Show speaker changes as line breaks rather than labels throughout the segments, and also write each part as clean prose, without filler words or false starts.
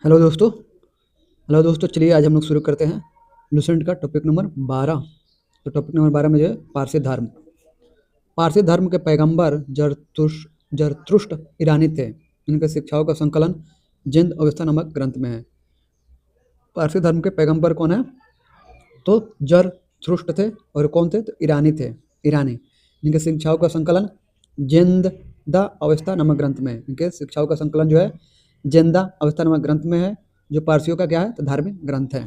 Hello दोस्तों। चलिए आज हम लोग शुरू करते हैं लुसेंट का टॉपिक नंबर 12। तो टॉपिक नंबर 12 में जो है पारसी धर्म। पारसी धर्म के पैगंबर जरतुष्ट ईरानी थे। इनके शिक्षाओं का संकलन जिंद अवस्था नामक ग्रंथ में है। पारसी धर्म के पैगंबर कौन है? तो जरथुष्ट थे। और कौन थे? तो ईरानी थे। ईरानी। इनके शिक्षाओं का संकलन जिंद द अवस्था नामक ग्रंथ में है। इनके शिक्षाओं का संकलन जो है जिंदा अवस्था नामक ग्रंथ में है, जो पारसियों का क्या है? तो धार्मिक ग्रंथ है।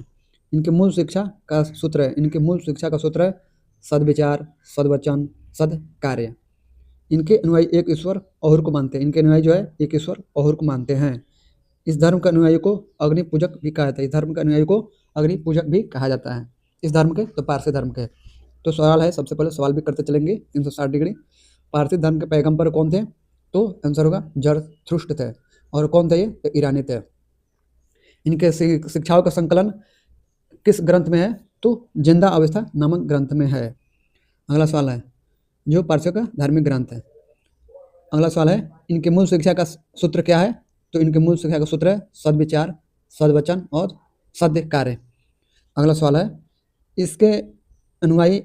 इनकी मूल शिक्षा का सूत्र है सद्विचार, सद्वचन, सद्कार्य। इनके अनुयायी एक ईश्वर अहुर को मानते हैं। इनके अनुयायी जो है एक ईश्वर अहुर को मानते हैं। इस धर्म के अनुयायी को अग्नि पूजक भी कहा जाता है। इस धर्म के अनुयायी को अग्नि पूजक भी कहा जाता है। इस धर्म के, तो पारसी धर्म के। तो सवाल है, सबसे पहले सवाल भी करते चलेंगे 360 डिग्री। पारसी धर्म के पैगंबर कौन थे? तो आंसर होगा जरथुष्ट थे। और कौन थे ये? तो ईरानी थे। इनके शिक्षाओं का संकलन किस ग्रंथ में है? तो जिंदा अवस्था नामक ग्रंथ में है। अगला सवाल है, जो पारसियों का धार्मिक ग्रंथ है। अगला सवाल है, इनके मूल शिक्षा का सूत्र क्या है? तो इनके मूल शिक्षा का सूत्र है सद्विचार, सद्वचन और सद्य कार्य। अगला सवाल है, इसके अनुयायी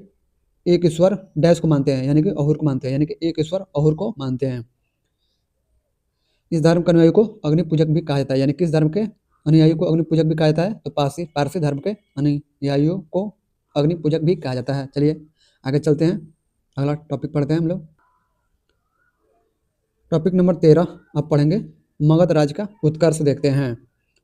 एक ईश्वर डैश को मानते हैं, यानी कि अहुर को मानते हैं, यानी कि एक ईश्वर अहुर को मानते हैं। इस धर्म के अनुयायी को अग्नि पूजक भी कहा जाता है। यानी किस धर्म के अनुयायी को अग्नि पूजक भी कहा जाता है? तो पारसी धर्म के अनुयायियों को अग्नि पूजक भी कहा जाता है। चलिए आगे चलते हैं, अगला टॉपिक पढ़ते हैं हम लोग। टॉपिक नंबर 13 आप पढ़ेंगे, मगध राज का उत्कर्ष देखते हैं।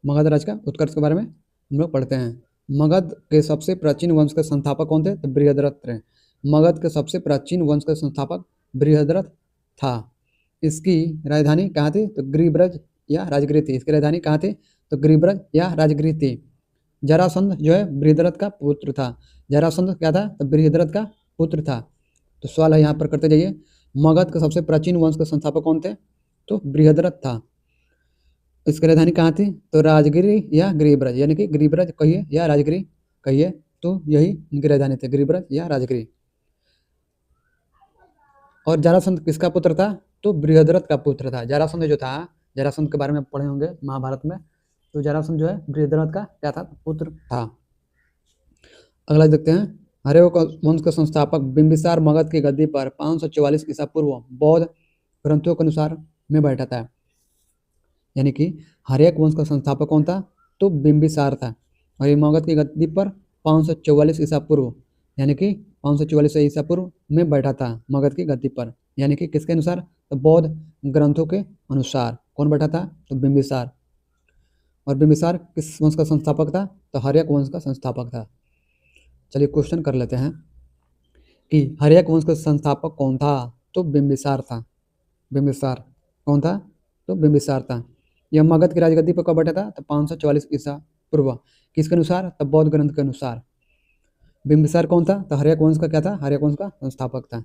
मगध राज का उत्कर्ष के बारे में हम लोग पढ़ते हैं। मगध के सबसे प्राचीन वंश के संस्थापक कौन थे? तो बृहद्रथ थे। मगध के सबसे प्राचीन वंश के संस्थापक बृहद्रथ था। इसकी राजधानी कहाँ थी? तो गिरिब्रज या राजगृह थी। इसकी राजधानी कहाँ थी? तो गिरिब्रज या राजगृह थी। जरासंध जो है बृहद्रथ का पुत्र था। जरासंध क्या था? तो बृहद्रथ का पुत्र था। तो सवाल है यहाँ पर करते जाइए, मगध के सबसे प्राचीन वंश के संस्थापक कौन थे? तो बृहद्रथ था। इसकी राजधानी कहाँ थी? तो राजगिरी या गिरिब्रज, यानी कि गिरिब्रज कहिए या राजगिरी कहिए, तो यही इनकी राजधानी थी, गिरिब्रज या राजगिरी। और जरासंध किसका पुत्र था? तो बृहद्रथ का पुत्र था। जरासंध जो था, जरासंध के बारे में पढ़े होंगे महाभारत में। तो जरासंध जो है बृहद्रथ का क्या था? पुत्र था। अगला देखते हैं, हर्यक वंश के संस्थापक बिंबिसार मगध की गद्दी पर 544 ईसा पूर्व बौद्ध ग्रंथों के अनुसार में बैठा था। यानी कि हर्यक वंश का संस्थापक कौन था? तो बिंबिसार था। और ये मगध की गद्दी पर 544 ईसा पूर्व, यानी कि 544 ईसा पूर्व में बैठा था मगध की गद्दी पर। यानी कि किसके अनुसार? तो बौद्ध ग्रंथों के अनुसार। कौन बैठा था? तो बिंबिसार। और बिंबिसार किस वंश का संस्थापक था? तो हर्यक वंश का संस्थापक था। चलिए क्वेश्चन कर लेते हैं कि हर्यक वंश का संस्थापक कौन था? तो बिंबिसार था। बिंबिसार कौन था? तो बिंबिसार था। यह मगध की राजगद्दी पर कब बैठा था? तो 544 ईसा पूर्व। किसके अनुसार? तो बौद्ध ग्रंथ के अनुसार। बिंबिसार कौन था? तो हर्यक वंश का क्या था? हर्यक वंश का संस्थापक था।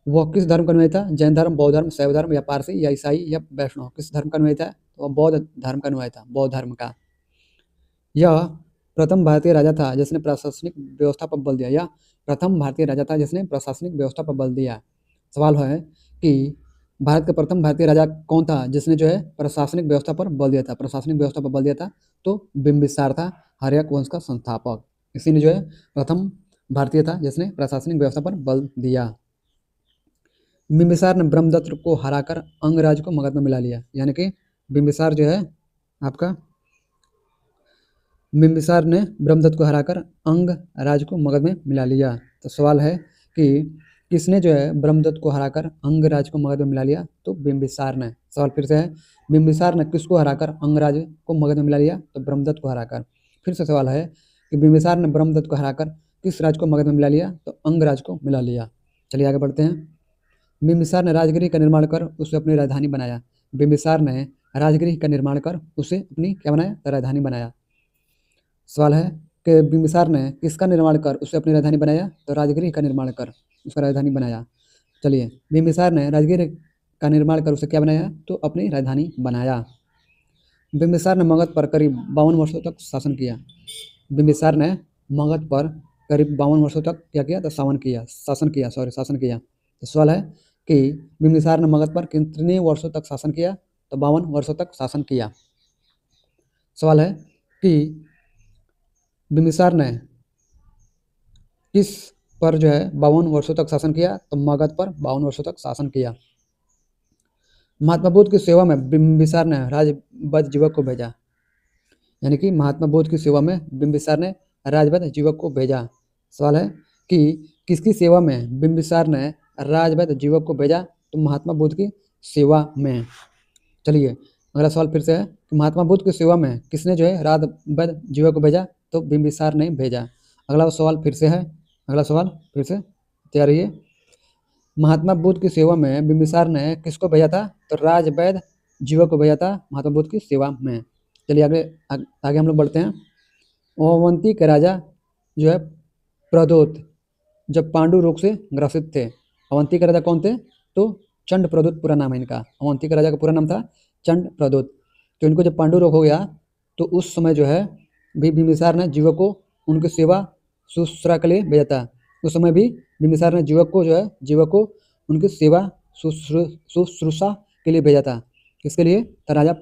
वह किस धर्म का अनुयायी था? जैन धर्म, बौद्ध धर्म, शैव धर्म या पारसी या ईसाई या वैष्णव? किस धर्म का अनुयायी था? तो वह बौद्ध धर्म का अनुयायी था, बौद्ध धर्म का। यह प्रथम भारतीय राजा था जिसने प्रशासनिक व्यवस्था पर बल दिया। यह प्रथम भारतीय राजा था जिसने प्रशासनिक व्यवस्था पर बल दिया। सवाल है कि भारत का प्रथम भारतीय राजा कौन था जिसने जो है प्रशासनिक व्यवस्था पर बल दिया था? प्रशासनिक व्यवस्था पर बल दिया था तो बिंबिसार था, हर्यक वंश का संस्थापक। इसी ने जो है प्रथम भारतीय था जिसने प्रशासनिक व्यवस्था पर बल दिया। बिंबिसार ने ब्रह्मदत्त को हराकर अंगराज को मगध में मिला लिया। यानी कि बिंबिसार जो है आपका, बिंबिसार ने ब्रह्मदत्त को हराकर अंग राज को मगध में मिला लिया। तो सवाल है कि किसने जो है ब्रह्मदत्त को हराकर अंग राज को मगध में मिला लिया? तो बिंबिसार ने। सवाल फिर से है, बिंबिसार ने किसको हराकर अंगराज को मगध में मिला लिया? तो ब्रह्मदत्त को हराकर। फिर से सवाल है कि बिंबिसार ने ब्रह्मदत्त को हराकर किस राज को मगध में मिला लिया? तो अंगराज को मिला लिया। चलिए आगे बढ़ते हैं। बिंबिसार ने राजगिरी का निर्माण कर उसे अपनी राजधानी बनाया। बिंबिसार ने राजगिरी का निर्माण कर उसे अपनी क्या बनाया? तो राजधानी बनाया। सवाल है कि बिंबिसार ने किसका निर्माण कर उसे अपनी राजधानी बनाया? तो राजगिरी का निर्माण कर उसका राजधानी बनाया। चलिए, बिंबिसार ने राजगिरी का निर्माण कर उसे क्या बनाया? तो अपनी राजधानी बनाया। बिंबिसार ने मगध पर करीब 52 वर्षों तक शासन किया। बिंबिसार ने मगध पर करीब 52 वर्षों तक क्या किया? तो शासन किया। तो सवाल है कि बिंबिसार ने मगध पर कितने वर्षों तक शासन किया? तो 52 वर्षों तक शासन किया। सवाल है कि बिंबिसार ने किस पर जो है 52 वर्षों तक शासन किया? तो मगध पर 52 वर्षों तक शासन किया। महात्मा बुद्ध की सेवा में बिंबिसार ने राजवध जीवक को भेजा, यानी कि महात्मा बुद्ध की सेवा में बिंबिसार ने राजवध जीवक को भेजा। सवाल है कि किसकी सेवा में बिंबिसार ने राजवध जीवक को भेजा? तो महात्मा बुद्ध की सेवा में। चलिए अगला सवाल फिर से है कि महात्मा बुद्ध की सेवा में किसने जो है राजवध जीवक को भेजा? तो बिंबिसार ने भेजा। अगला सवाल फिर से है, अगला सवाल फिर से तैयार रहिए। महात्मा बुद्ध की सेवा में बिंबिसार ने किसको भेजा था? तो राजवैद्य जीवक को भेजा था महात्मा बुद्ध की सेवा में। चलिए आगे हम लोग बढ़ते हैं। अवंती के राजा जो है प्रदोत जब पांडु रोग से ग्रसित थे। अवंती के राजा कौन थे? तो चंड प्रदोत पूरा नाम है इनका। अवंती के राजा का पूरा नाम था चंड प्रदोत। तो इनको जब पांडु रोग हो गया तो उस समय जो है भी बिंबिसार ने जीवक को उनकी सेवा शुश्रूषा के लिए भेजा था। उस समय भी बिंबिसार ने जीवक को उनकी सेवा शुश्रूषा के लिए भेजा था। किसके लिए? तो राजा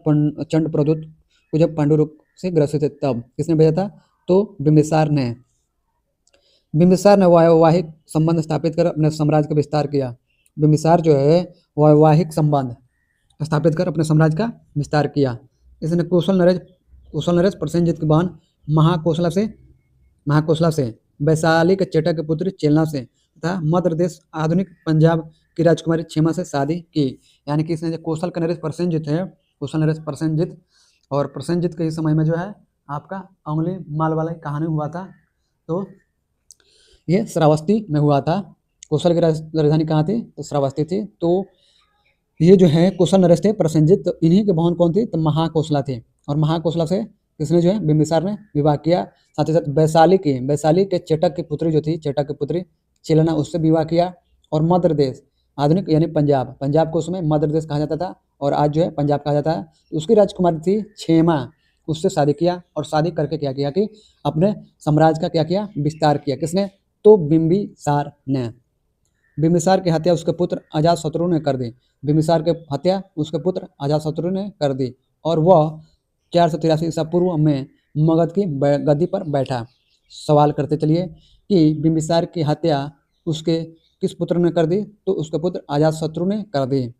चंड प्रदोत को जब पांडु रोग से ग्रसित थे तब किसने भेजा था? तो बिंबिसार ने वैवाहिक संबंध स्थापित कर अपने साम्राज्य का विस्तार किया। बिंबिसार जो है वैवाहिक संबंध स्थापित कर अपने साम्राज्य का विस्तार किया। इसने कौशल नरेश प्रसेनजीत की बहन महाकोशला से वैशाली के चेटक के पुत्र चेलना से तथा मध्य प्रदेश आधुनिक पंजाब की राजकुमारी क्षेमा से शादी की। यानी कि इसने जो कौशल का नरेश प्रसेनजीत और प्रसेनजीत के इस समय में जो है आपका अंगुली माल वाला कहानी हुआ था। तो ये श्रावस्ती में हुआ था। कौशल की राजधानी कहाँ थी? तो श्रावस्ती थी। तो ये जो है कौशल नरेश थे प्रसेनजीत, तो इन्हीं के बहन कौन थी? तो महाकोशला थे। और महाकोशला से किसने जो है बिंबिसार ने विवाह किया। साथ ही साथ वैशाली के चेटक की पुत्री चेलना उससे विवाह किया। और मध्य प्रदेश आधुनिक यानी पंजाब को उसमें मध्य प्रदेश कहा जाता था और आज जो है पंजाब कहा जाता है। उसकी राजकुमारी थी क्षेमा, उससे शादी किया और शादी करके क्या किया कि अपने साम्राज्य का क्या किया? विस्तार किया। किसने? तो बिंबिसार ने। बिंबिसार की हत्या उसके पुत्र अजातशत्रु ने कर दी। बिंबिसार की हत्या उसके पुत्र अजातशत्रु ने कर दी और वह 483 ईसा पूर्व में मगध की गद्दी पर बैठा। सवाल करते चलिए कि बिंबिसार की हत्या उसके किस पुत्र ने कर दी? तो उसके पुत्र अजातशत्रु ने कर दी।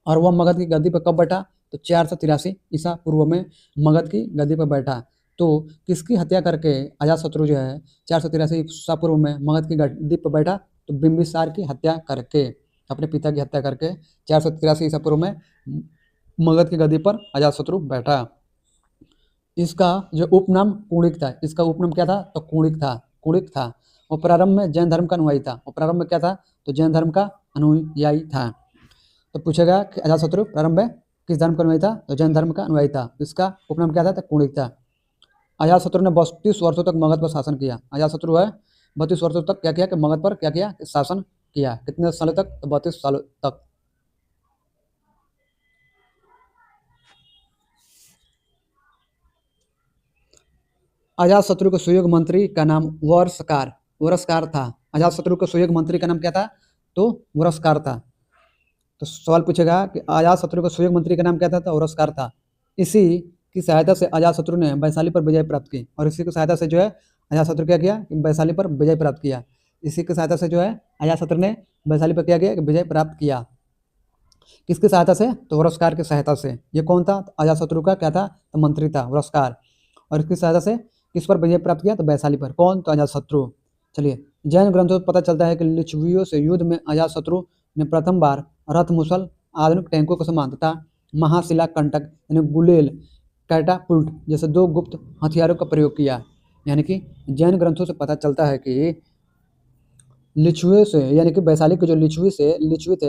और वह मगध की गद्दी पर कब बैठा? तो 483 ईसा पूर्व में मगध की गद्दी पर बैठा। तो किसकी हत्या करके अजातशत्रु जो है 483 ईसा पूर्व में मगध की गद्दी पर बैठा? तो बिंबिसार की हत्या करके, अपने पिता की हत्या करके 483 ईसा पूर्व में मगध की गद्दी पर अजातशत्रु बैठा। इसका जो उपनाम कुणिक था, इसका उपनाम क्या था? तो कुणिक था। वो प्रारंभ में जैन धर्म का अनुयायी था। वो प्रारंभ में क्या था? तो जैन धर्म का अनुयायी था। तो पूछेगा कि अजातशत्रु प्रारंभ में किस धर्म का अनुयायी था? तो जैन धर्म का अनुयायी था। इसका उपनाम क्या था? तो कुणिक था। अजातशत्रु ने 32 वर्षों तक मगध पर शासन किया। अजातशत्रु है 32 वर्षों तक क्या किया कि मगध पर क्या किया? शासन किया। कितने सालों तक? तो 32 सालों तक। अजातशत्रु के सहयोग मंत्री का नाम वरस्कार था। अजातशत्रु के सहयोग मंत्री का नाम क्या था? तो वरस्कार था। तो सवाल पूछेगा कि अजातशत्रु के सहयोग मंत्री का नाम क्या था? तो वरस्कार था। इसी की सहायता से अजातशत्रु ने वैशाली पर विजय प्राप्त की। और इसी की सहायता से जो है अजातशत्रु क्या किया कि वैशाली पर विजय प्राप्त किया। इसी की सहायता से जो है अजातशत्रु ने वैशाली पर क्या किया कि विजय प्राप्त किया। किसकी सहायता से? तो वरस्कार की सहायता से। ये कौन था? तो अजातशत्रु का क्या था? तो मंत्री था वरस्कार। और इसकी सहायता से किस पर विजय प्राप्त किया? तो वैशाली पर। कौन? तो अजातशत्रु। चलिए जैन ग्रंथों से पता चलता है कि लिच्छवियों से युद्ध में अजातशत्रु ने प्रथम बार रथ मुसल आधुनिक टैंकों के समान तथा महाशिला कंटक यानी गुलेल कैटापुल्ट जैसे 2 गुप्त हथियारों का प्रयोग किया। यानी कि जैन ग्रंथों से पता चलता है कि लिच्छुए से यानी कि वैशाली के जो लिच्छवी थे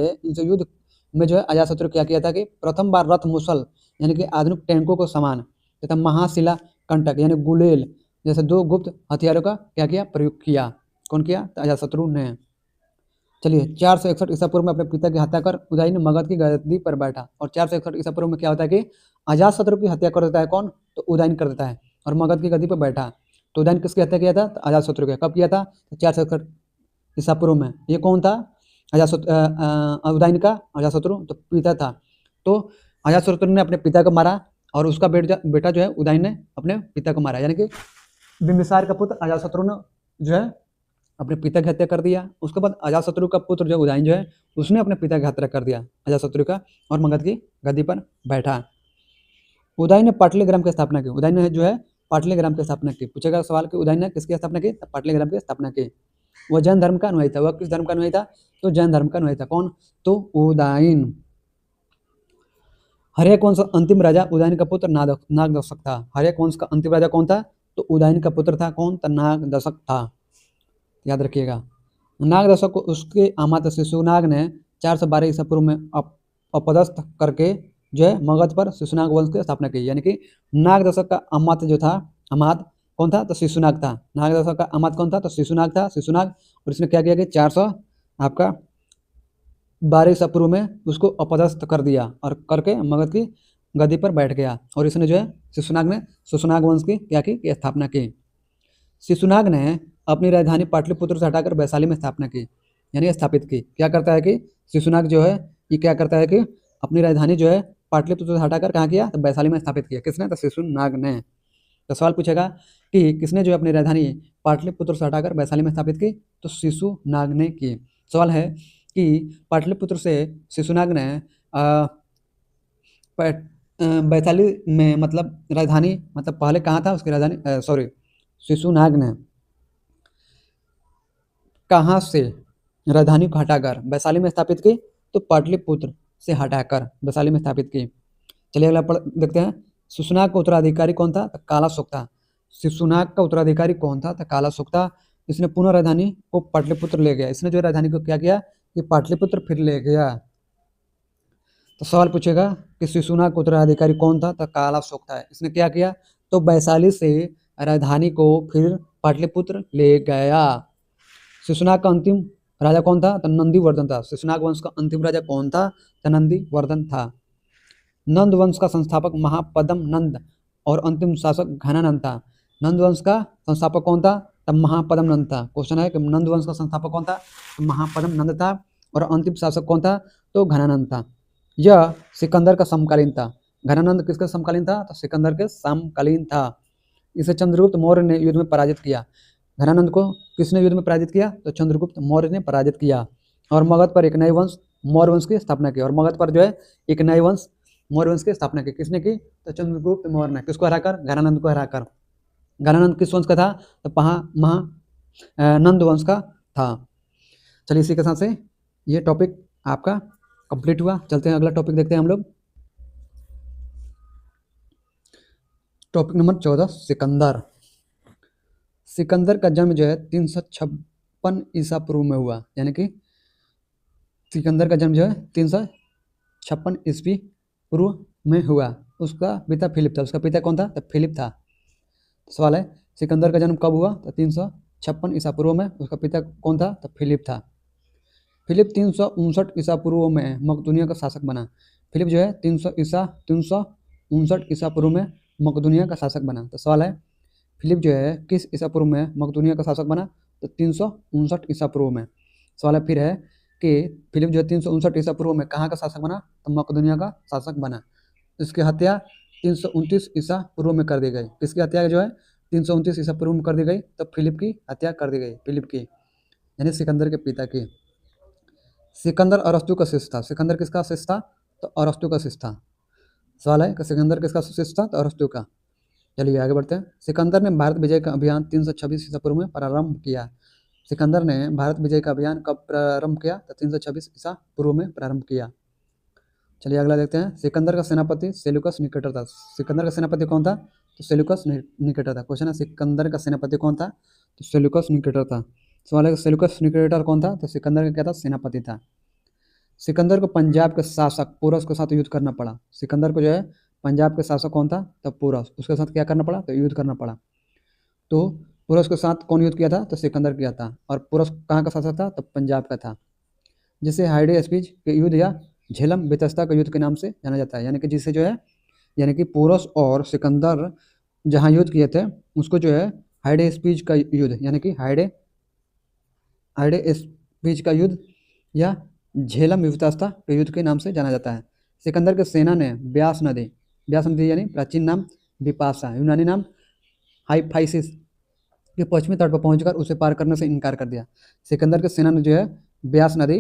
इनसे युद्ध में जो है अजातशत्रु क्या किया था कि प्रथम बार रथ मुसल यानी कि आधुनिक टैंकों को समान तथा महाशिला कंटक यानी गुलेल जैसे 2 गुप्त हथियारों का क्या किया? प्रयोग किया। कौन किया? तो अजातशत्रु ने। चलिए 461 ईसा पूर्व में अपने पिता की हत्या कर उदयन मगध की गद्दी पर बैठा। और 461 ईसा पूर्व में क्या होता है कि अजातशत्रु की हत्या कर देता है। कौन? तो उदयन कर देता है और मगध की गद्दी पर बैठा। तो उदयन किसकी हत्या किया था? तो अजातशत्रु के। कब किया था? तो 461 ईसा पूर्व में। ये कौन था? उदयन का अजातशत्रु तो पिता था। तो अजातशत्रु ने अपने पिता को मारा और उसका बेटा जो है उदयन ने अपने पिता को मारा, यानी कि बिंबिसार का पुत्र अजातशत्रु ने जो है अपने पिता की हत्या कर दिया। उसके बाद अजातशत्रु का पुत्र जो उदयन जो है उसने अपने पिता की हत्या कर दिया अजातशत्रु का, और मगध की गद्दी पर बैठा। उदयन ने पाटलिग्राम की स्थापना की। उदयन ने जो है पाटलिग्राम की स्थापना की। पूछेगा सवाल कि उदयन ने किसकी स्थापना की? पाटलिग्राम की स्थापना की। वह जैन धर्म का अनुयायी था। वह किस धर्म का अनुयायी था? तो जैन धर्म का अनुयायी था। कौन? तो उदयन। हर्यक वंश अंतिम राजा उदयन का पुत्र नागदशक था। हर्यक वंश का अंतिम राजा कौन था? तो उदयन का पुत्र था। कौन? तो नागदशक था, याद रखिएगा। नागदशक को उसके अमात्य शिशुनाग ने 412 ईसा पूर्व में अपदस्थ करके जो है मगध पर शिशुनाग वंश की स्थापना की। यानी कि नागदशक का अमात्य जो था, अमात्य कौन था? तो शिशुनाग था। नागदशक का अमात्य कौन था? तो शिशुनाग था। शिशुनाग, और इसने क्या किया कि 412 ईसा पूर्व में उसको अपदस्थ कर दिया और करके मगध की गद्दी पर बैठ गया। और इसने जो है शिशुनाग वंश की क्या की? स्थापना की। शिशुनाग ने अपनी राजधानी पाटलिपुत्र से हटाकर वैशाली में स्थापना की, यानी स्थापित की। क्या करता है कि शिशुनाग जो है ये क्या करता है कि अपनी राजधानी जो है पाटलिपुत्र से हटाकर कहाँ किया? तो वैशाली में स्थापित किया। किसने? तो शिशुनाग ने। तो सवाल पूछेगा कि किसने जो अपनी राजधानी पाटलिपुत्र से हटाकर वैशाली में स्थापित की? तो शिशुनाग ने की। सवाल है कि पाटलिपुत्र से शिशुनाग ने वैशाली में मतलब राजधानी मतलब पहले कहाँ था उसकी राजधानी? सॉरी, शिशुनाग ने कहाँ से राजधानी को हटाकर वैशाली में स्थापित की? तो पाटलिपुत्र से हटाकर वैशाली में स्थापित की। चलिए अगला देखते हैं। शिशुनाग का उत्तराधिकारी कौन था? तो कालाशोक था। शिशुनाग का उत्तराधिकारी कौन था? तो कालाशोक था। इसने पुनः राजधानी को पाटलिपुत्र ले गया। इसने जो राजधानी को क्या किया कि पाटलिपुत्र फिर ले गया। तो सवाल पूछेगा कि शिशुनाग का उत्तराधिकारी कौन था? तो कालाशोक था। इसने क्या किया? तो वैशाली से राजधानी को फिर पाटलिपुत्र ले गया। शिशुनाग का अंतिम राजा कौन था? तो नंदीवर्धन था। शिशुनाग वंश का अंतिम राजा कौन था? तो नंदीवर्धन था। नंद वंश का संस्थापक महापद्म नंद और अंतिम शासक घनानंद था। नंद वंश का संस्थापक कौन था? तो महापद्म नंद था। क्वेश्चन है कि नंद वंश का संस्थापक कौन था? तो महापद्म नंद था। और अंतिम शासक कौन था? तो घनानंद था। यह सिकंदर का समकालीन था। घनानंद किसका समकालीन था? तो सिकंदर के समकालीन था। इसे चंद्रगुप्त मौर्य ने युद्ध में पराजित किया। घनानंद को किसने युद्ध में पराजित किया? तो चंद्रगुप्त मौर्य ने पराजित किया। और मगध पर एक नए वंश मौर्य वंश की स्थापना की। और मगध पर जो है एक नए वंश मौर्य वंश की स्थापना की। किसने की? तो चंद्रगुप्त मौर्य ने। किसको हराकर? घनानंद को हराकर। घनानंद किस वंश का था? तो नंद वंश का था। चलिए इसी के साथ से ये टॉपिक आपका कंप्लीट हुआ। चलते हैं अगला टॉपिक देखते हैं हम लोग। Topic number 14, Sikandar. सिकंदर का जन्म जो है 356 ईसा पूर्व में हुआ। यानी कि सिकंदर का जन्म जो है 356 ईस्वी पूर्व में हुआ। उसका पिता फिलिप था। उसका पिता कौन था? तो फिलिप था। सवाल है सिकंदर का जन्म कब हुआ? तो 356 ईसा पूर्व में। उसका पिता कौन था? तो फिलिप था। फिलिप 359 ईसा पूर्व में मकदूनिया का शासक बना। फिलिप जो है 359 ईसा पूर्व में मकदूनिया का शासक बना। तो सवाल है फिलिप जो है किस ईसा पूर्व में मकदूनिया का शासक बना? तो 359 ईसा पूर्व में। सवाल है फिर है कि फिलिप जो है 359 ईसा पूर्व में कहाँ का शासक बना? तो मकदूनिया का शासक बना। इसकी हत्या 329 ईसा पूर्व में कर दी गई। किसकी हत्या जो है 329 ईसा पूर्व में कर दी गई? तो फिलिप की हत्या कर दी गई। फिलिप की यानी सिकंदर के पिता की। सिकंदर अरस्तु का शिष्य था। सिकंदर किसका शिष्य था? तो अरस्तु का शिष्य था। सवाल है कि सिकंदर किसका शिष्य था? तो अरस्तु का। चलिए आगे बढ़ते हैं। सिकंदर ने भारत विजय का अभियान 326 ईसा पूर्व में प्रारंभ किया। सिकंदर ने भारत विजय का अभियान कब प्रारंभ किया? तो 326 ईसा पूर्व में प्रारंभ किया। चलिए अगला देखते हैं। सिकंदर का सेनापति सेल्यूकस निकेटर था। सिकंदर का सेनापति कौन था? तो सेल्यूकस निकेटर था। क्वेश्चन है सिकंदर का सेनापति कौन था? तो सेल्यूकस निकेटर था। सवाल है सेल्यूकस निकेटर कौन था? तो सिकंदर का क्या था? सेनापति था। सिकंदर को पंजाब के शासक पोरस के साथ युद्ध करना पड़ा। सिकंदर को जो है पंजाब के शासक कौन था? तो पोरस। उसके साथ क्या करना पड़ा? तो युद्ध करना पड़ा। तो पोरस के साथ कौन युद्ध किया था? तो सिकंदर किया था। और पोरस कहाँ का शासक था? तो पंजाब का था, जिसे हाइडे स्पीच के युद्ध या झेलम बेतस्ता के युद्ध के नाम से जाना जाता है। यानी कि जिसे जो है यानी कि पोरस और सिकंदर जहाँ युद्ध किए थे उसको जो है हाइडे स्पीच का युद्ध यानी कि हाइडे स्पीच का युद्ध या झेलम विवस्ता के युद्ध के नाम से जाना जाता है। सिकंदर की सेना ने ब्यास नदी ब्यास नदी यानी प्राचीन नाम बिपाशा, यूनानी नाम हाइफाइसिस के पश्चिमी तट पर पहुंचकर उसे पार करने से इनकार कर दिया। सिकंदर की सेना ने जो है ब्यास नदी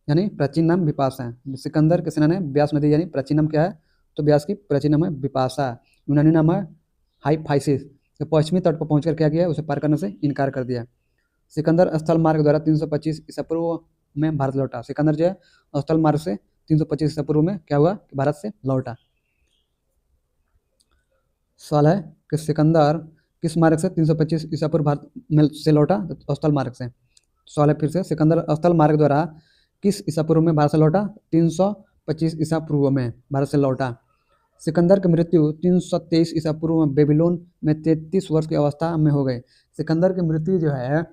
यानी प्राचीन नाम बिपाशा है। सिकंदर की सेना ने ब्यास नदी यानी प्राचीन नाम क्या है, तो ब्यास की प्राचीन नाम है बिपाशा, यूनानी नाम है हाइफाइसिस के पश्चिमी तट पर पहुंचकर क्या किया, उसे पार करने से इनकार कर दिया। सिकंदर स्थल मार्ग द्वारा 325 ईसा पूर्व में भारत लौटा। सिकंदर जो है स्थल मार्ग से 325 ईसा पूर्व में क्या हुआ कि भारत से लौटा। सवाल है कि सिकंदर किस मार्ग से 325 ईसा पूर्व भारत में से लौटा, तो स्थल मार्ग से। सवाल है फिर से, सिकंदर स्थल मार्ग द्वारा किस ईसा पूर्व में भारत से लौटा, 325 ईसा पूर्व में भारत से लौटा। सिकंदर की मृत्यु 323 ईसा पूर्व में बेबीलोन में 33 वर्ष की अवस्था में हो गई। सिकंदर की मृत्यु जो है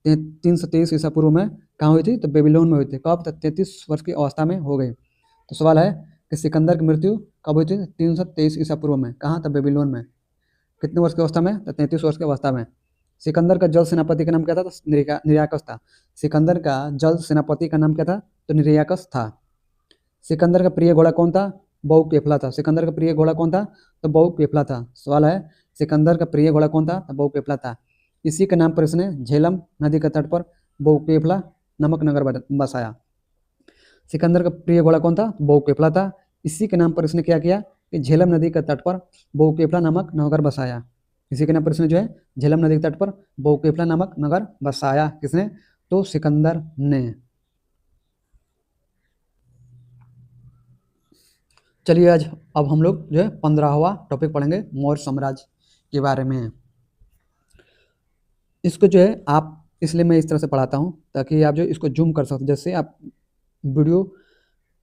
323 ईसा पूर्व में कहाँ हुई थी, तो बेबीलोन में हुई थी। कब, 33 वर्ष की अवस्था में हो गई। तो सवाल है कि सिकंदर की मृत्यु कब हुई थी, 323 ईसा पूर्व में, कहाँ, तो बेबीलोन में। कितने वर्ष की अवस्था में, तो 33 वर्ष की अवस्था में। सिकंदर का जल सेनापति का नाम क्या था, तो निर्याकस था। सिकंदर का जल सेनापति का नाम क्या था, तो निर्याकस था। सिकंदर का प्रिय घोड़ा कौन था, बहुकेफला था। सिकंदर का प्रिय घोड़ा कौन था, तो बहुकेफला था। सवाल है सिकंदर का प्रिय घोड़ा कौन था, तो बहुकेफला था। इसी के नाम पर इसने झेलम नदी के तट पर बहुकेफला नामक नगर बसाया। सिकंदर का प्रिय घोड़ा कौन था, बहुकेफला था। इसी के नाम पर इसने क्या किया कि झेलम नदी के तट पर बहुकेफला नामक नगर बसाया। इसी के नाम पर इसने जो है झेलम नदी के तट पर बहुकेफला नामक नगर बसाया। किसने, तो सिकंदर ने। चलिए आज अब हम लोग जो है 15वां टॉपिक पढ़ेंगे, मौर्य साम्राज्य के बारे में। इसको जो है आप, इसलिए मैं इस तरह से पढ़ाता हूँ ताकि आप जो इसको जूम कर सकते। जैसे आप वीडियो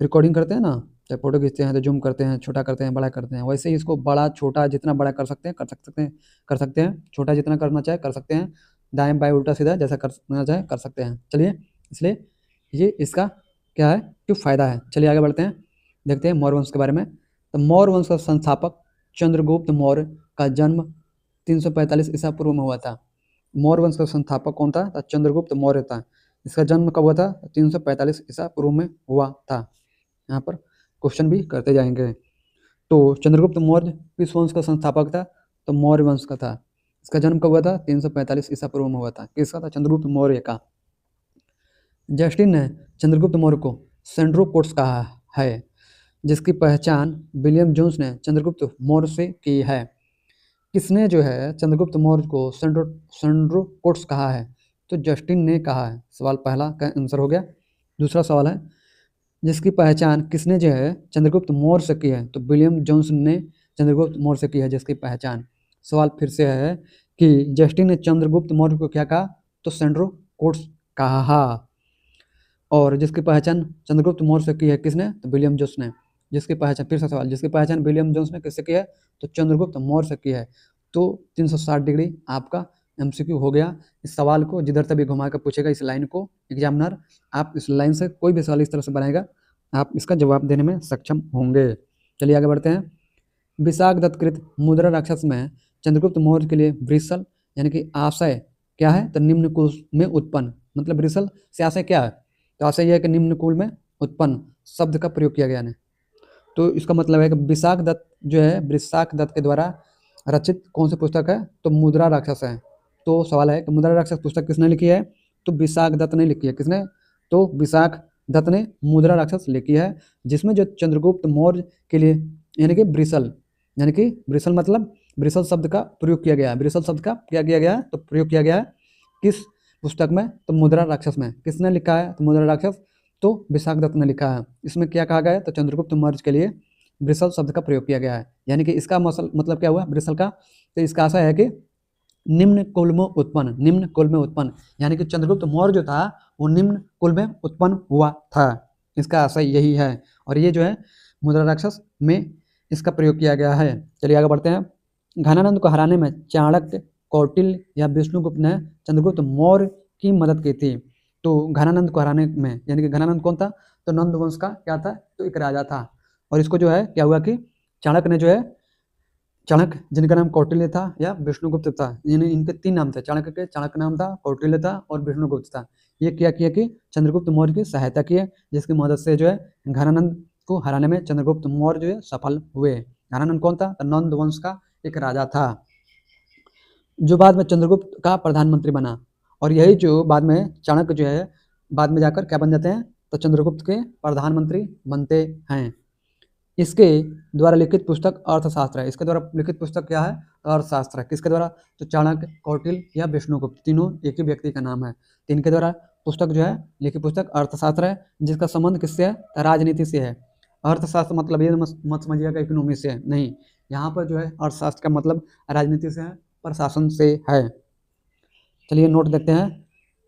रिकॉर्डिंग करते हैं ना, चाहे फोटो खींचते हैं तो जूम करते हैं, छोटा करते हैं, बड़ा करते हैं, वैसे ही इसको बड़ा छोटा जितना बड़ा कर सकते हैं कर सकते हैं। छोटा जितना करना चाहे कर सकते हैं, दाएं बाएं उल्टा सीधा जैसा करना चाहे कर सकते हैं। चलिए, इसलिए ये इसका क्या है, क्यों फायदा है। चलिए आगे बढ़ते हैं, देखते हैं मौर्य वंश के बारे में। तो मौर्य वंश का संस्थापक चंद्रगुप्त मौर्य का जन्म 345 ईसा पूर्व में हुआ था। मौर्य वंश का संस्थापक कौन था, तो चंद्रगुप्त मौर्य था। इसका जन्म कब हुआ था, 345 ईसा पूर्व में हुआ था। यहाँ पर क्वेश्चन भी करते जाएंगे। तो चंद्रगुप्त मौर्य किस वंश का संस्थापक था, तो मौर्य वंश का था। इसका जन्म कब हुआ था, 345 ईसा पूर्व में हुआ था। किसका था, चंद्रगुप्त मौर्य का। जस्टिन ने चंद्रगुप्त मौर्य को सेंड्रोकोट्स कहा है, जिसकी पहचान विलियम जोन्स ने चंद्रगुप्त मौर्य से की है। किसने जो है चंद्रगुप्त मौर्य को सेंड्रोकोट्स कहा है, तो जस्टिन ने कहा है। सवाल पहला का आंसर हो गया। दूसरा सवाल है, जिसकी पहचान किसने जो है चंद्रगुप्त मौर्य से की है, तो विलियम जोन्स ने चंद्रगुप्त मौर्य से की है जिसकी पहचान। सवाल फिर से है कि जस्टिन ने चंद्रगुप्त मौर्य को क्या कहा, तो सेंड्रोकोट्स कहा। और जिसकी पहचान चंद्रगुप्त मौर्य से की है किसने, तो विलियम जोन्स ने। जिसकी पहचान, फिर से सवाल, जिसकी पहचान विलियम जोन्स ने किससे की है, तो चंद्रगुप्त मौर्य से की है। तो 360 डिग्री आपका एमसीक्यू हो गया। इस सवाल को जिधर तभी घुमा कर पूछेगा इस लाइन को एग्जामिनर, आप इस लाइन से कोई भी सवाल इस तरह से बनाएगा, आप इसका जवाब देने में सक्षम होंगे। चलिए आगे बढ़ते हैं। विशाख दत्तकृत मुद्रा राक्षस में चंद्रगुप्त मौर्य के लिए वृषल यानी कि आशय क्या है, तो निम्न कुल में उत्पन्न, मतलब वृषल से आशय क्या है, तो आशय यह है कि निम्न कुल में उत्पन्न शब्द का प्रयोग किया गया है। तो इसका मतलब है कि विशाख दत्त जो है विशाख दत्त के द्वारा रचित कौन सी पुस्तक है, तो मुद्रा राक्षस है। तो सवाल है कि मुद्रा राक्षस पुस्तक किसने लिखी है, तो विशाख दत्त ने लिखी है। किसने, तो विशाख दत्त ने मुद्रा राक्षस लिखी है, जिसमें जो चंद्रगुप्त मौर्य के लिए यानी कि वृषल, यानी कि वृषल मतलब वृषल शब्द का प्रयोग किया गया है। वृषल शब्द का क्या किया गया है, तो प्रयोग किया गया है किस पुस्तक में, तो मुद्रा राक्षस में। किसने लिखा है, तो मुद्रा राक्षस तो विशाख दत्त ने लिखा है। इसमें क्या कहा गया है, तो चंद्रगुप्त मौर्य के लिए वृषल शब्द का प्रयोग किया गया है। यानी कि इसका मतलब क्या हुआ वृषल का, तो इसका आशय है कि निम्न कुल में उत्पन्न, निम्न कुल में उत्पन्न, यानी कि चंद्रगुप्त मौर्य जो था वो निम्न कुल में उत्पन्न हुआ था। इसका आशय यही है, और ये जो है मुद्रा राक्षस में इसका प्रयोग किया गया है। चलिए आगे बढ़ते हैं। घनानंद को हराने में चाणक्य, कौटिल्य या विष्णुगुप्त ने चंद्रगुप्त मौर्य की मदद की थी। तो घनानंद को हराने में, यानी कि घनानंद कौन था, तो नंद वंश का क्या था, तो एक राजा था। और इसको जो है क्या हुआ कि चाणक्य ने जो है, चाणक्य जिनका नाम कौटिल्य था या विष्णुगुप्त था, यानी इनके 3 नाम थे। चाणक्य के चाणक्य नाम था, कौटिल्य था और विष्णुगुप्त था। ये क्या किया कि चंद्रगुप्त मौर्य की सहायता की है, जिसकी मदद से जो है घनानंद को हराने में चंद्रगुप्त मौर्य जो है सफल हुए। धनानंद कौन था? तो नंद वंश का एक राजा था, जो बाद में चंद्रगुप्त का प्रधानमंत्री बना। और यही जो बाद में चाणक्य जो है बाद में जाकर क्या बन जाते हैं? तो चंद्रगुप्त के प्रधानमंत्री बनते हैं। इसके द्वारा लिखित पुस्तक अर्थशास्त्र है। इसके द्वारा लिखित पुस्तक क्या है? अर्थशास्त्र है। किसके द्वारा? तो चाणक्य, कौटिल्य या विष्णुगुप्त, तीनों एक ही व्यक्ति का नाम है। तीन के द्वारा पुस्तक जो है लिखित पुस्तक अर्थशास्त्र है, जिसका संबंध किससे है? राजनीति से है। अर्थशास्त्र मतलब ये मत समझिएगा इकोनॉमी से है, नहीं, यहाँ पर जो है अर्थशास्त्र का मतलब राजनीति से है, प्रशासन से है। चलिए नोट देखते हैं।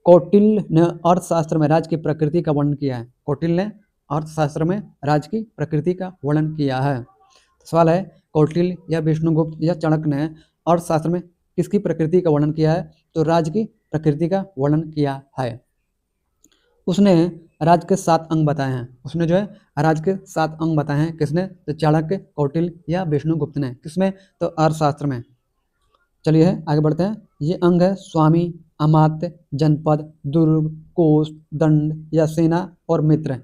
कौटिल्य ने अर्थशास्त्र में राज्य की प्रकृति का वर्णन किया है। कौटिल्य ने अर्थशास्त्र में राज्य की प्रकृति का वर्णन किया है। तो सवाल है, कौटिल्य या विष्णुगुप्त या चाणक्य ने अर्थशास्त्र में किसकी प्रकृति का वर्णन किया है? तो राज्य की प्रकृति का वर्णन किया है। उसने राज्य के 7 अंग बताए हैं। उसने जो है राज्य के 7 अंग बताए हैं। किसने? तो चाणक्य, कौटिल्य या विष्णुगुप्त ने। किसमें? तो अर्थशास्त्र में। चलिए आगे बढ़ते हैं। ये अंग है स्वामी, अमात्य, जनपद, दुर्ग, कोष, दंड या सेना और मित्र।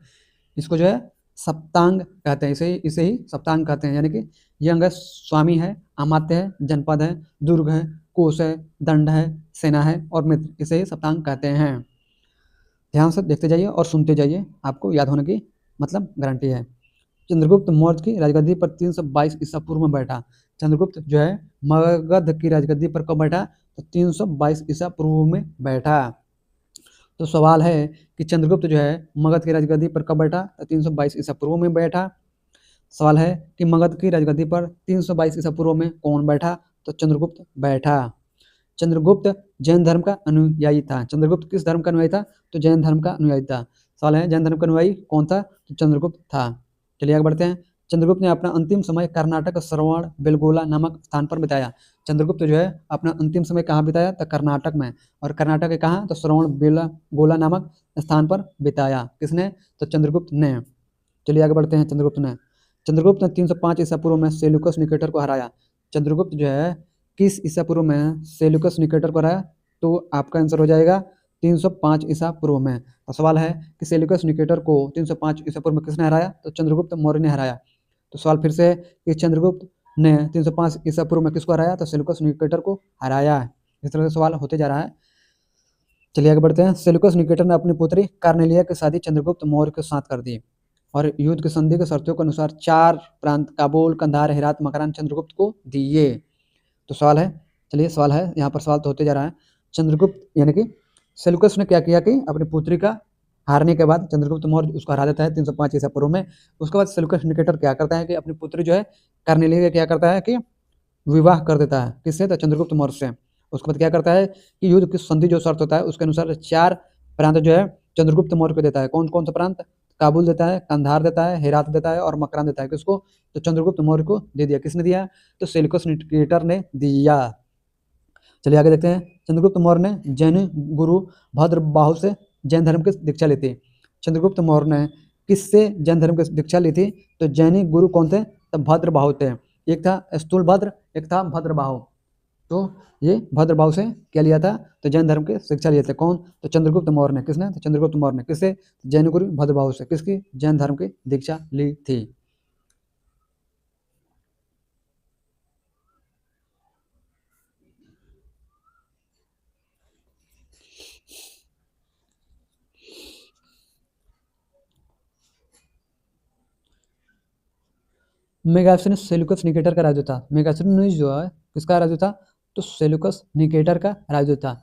इसको जो है सप्तांग कहते हैं। इसे ही सप्तांग कहते हैं। यानी कि ये अंग है स्वामी है, अमात्य है, जनपद है, दुर्ग है, कोष है, दंड है, सेना है और मित्र, इसे ही सप्तांग कहते हैं। ध्यान से देखते जाइए और सुनते जाइए, आपको याद होने की मतलब गारंटी है। चंद्रगुप्त मौर्य की राजगद्दी पर 322 ईसा पूर्व में बैठा। चंद्रगुप्त जो है मगध की राजगद्दी पर कब बैठा? तो 322 ईसा पूर्व में बैठा। तो सवाल है कि चंद्रगुप्त जो है मगध की राजगद्दी पर कब बैठा? तो 322 ईसा पूर्व में बैठा। सवाल है कि मगध की राजगद्दी पर 322 ईसा पूर्व में कौन बैठा? तो चंद्रगुप्त बैठा। चंद्रगुप्त जैन धर्म का अनुयायी था। चंद्रगुप्त किस धर्म का अनुयायी था? तो जैन धर्म का अनुयायी था। सवाल है, जैन धर्म का अनुयायी कौन था? तो चंद्रगुप्त था। चलिए आगे बढ़ते हैं। चंद्रगुप्त ने अपना अंतिम समय कर्नाटक श्रवण बेलगोला नामक स्थान पर बिताया। चंद्रगुप्त जो है अपना अंतिम समय कहाँ बिताया? तो कर्नाटक में। और कर्नाटक के कहाँ? तो श्रवण बेलगोला नामक स्थान पर बिताया। किसने? तो चंद्रगुप्त ने। चलिए आगे बढ़ते हैं। चंद्रगुप्त ने 305 ईसा पूर्व में सेल्यूकस निकेटर को हराया। चंद्रगुप्त जो है किस ईसा पूर्व में सेल्यूकस निकेटर को हराया? तो आपका आंसर हो जाएगा 305 ईसा पूर्व में। तो सवाल है कि सेल्यूकस निकेटर को 305 ईसा पूर्व में किसने हराया? तो चंद्रगुप्त मौर्य ने हराया। तो सवाल फिर से है कि चंद्रगुप्त ने 305 ईसा पूर्व में किसको हराया? तो सेल्यूकस निकेटर को हराया। इस तरह से सवाल होते जा रहा है। चलिए आगे बढ़ते हैं। सेल्यूकस निकेटर ने अपनी पुत्री कार्नेलिया की शादी चंद्रगुप्त मौर्य के साथ कर दी और युद्ध की संधि के शर्तों के अनुसार 4 प्रांत काबुल, कंधार, हेरात, मकरान चंद्रगुप्त को दिए। तो सवाल है, चलिए सवाल है, यहाँ पर सवाल तो होते जा रहा है। चंद्रगुप्त यानी कि सेल्यूकस ने क्या किया कि अपनी पुत्री का हारने के बाद चंद्रगुप्त मौर्य उसको हरा देता है 305 ईसा पूर्व में। उसके बाद सेल्यूकस निकेटर क्या करता है कि अपनी पुत्री जो है कार्नेलिया क्या करता है कि विवाह कर देता है। किससे? तो चंद्रगुप्त मौर्य से। उसके बाद क्या करता है कि युद्ध की संधि जो शर्त होता है उसके अनुसार 4 प्रांत जो है चंद्रगुप्त मौर्य को देता है। कौन कौन सा प्रांत? काबुल देता है, कंधार देता है, हेरात देता है और मकरान देता है। किसको? तो चंद्रगुप्त मौर्य को दे दिया। किसने दिया? तो सेल्यूकस निकेटर ने दिया। चलिए आगे देखते हैं। चंद्रगुप्त मौर्य ने जैन गुरु भद्रबाहु से जैन धर्म की दीक्षा ली थी। चंद्रगुप्त मौर्य ने किससे जैन धर्म की दीक्षा ली थी? तो जैनी गुरु कौन थे? तो भद्रबाहु थे। एक था स्थूलभद्र, एक था भद्रबाहु। तो ये भद्रबाहु से क्या लिया था? तो जैन धर्म की शिक्षा लिए थे। कौन? तो चंद्रगुप्त मौर्य ने। किसने? तो चंद्रगुप्त मौर्य ने। किससे? जैन गुरु भद्रबाहु से। किसकी? जैन धर्म की दीक्षा ली थी। मेगास्थनीज सेल्यूकस निकेटर का राजू था। मेगास्थनीज जो है किसका राजू था? तो सेल्यूकस निकेटर का राजू था।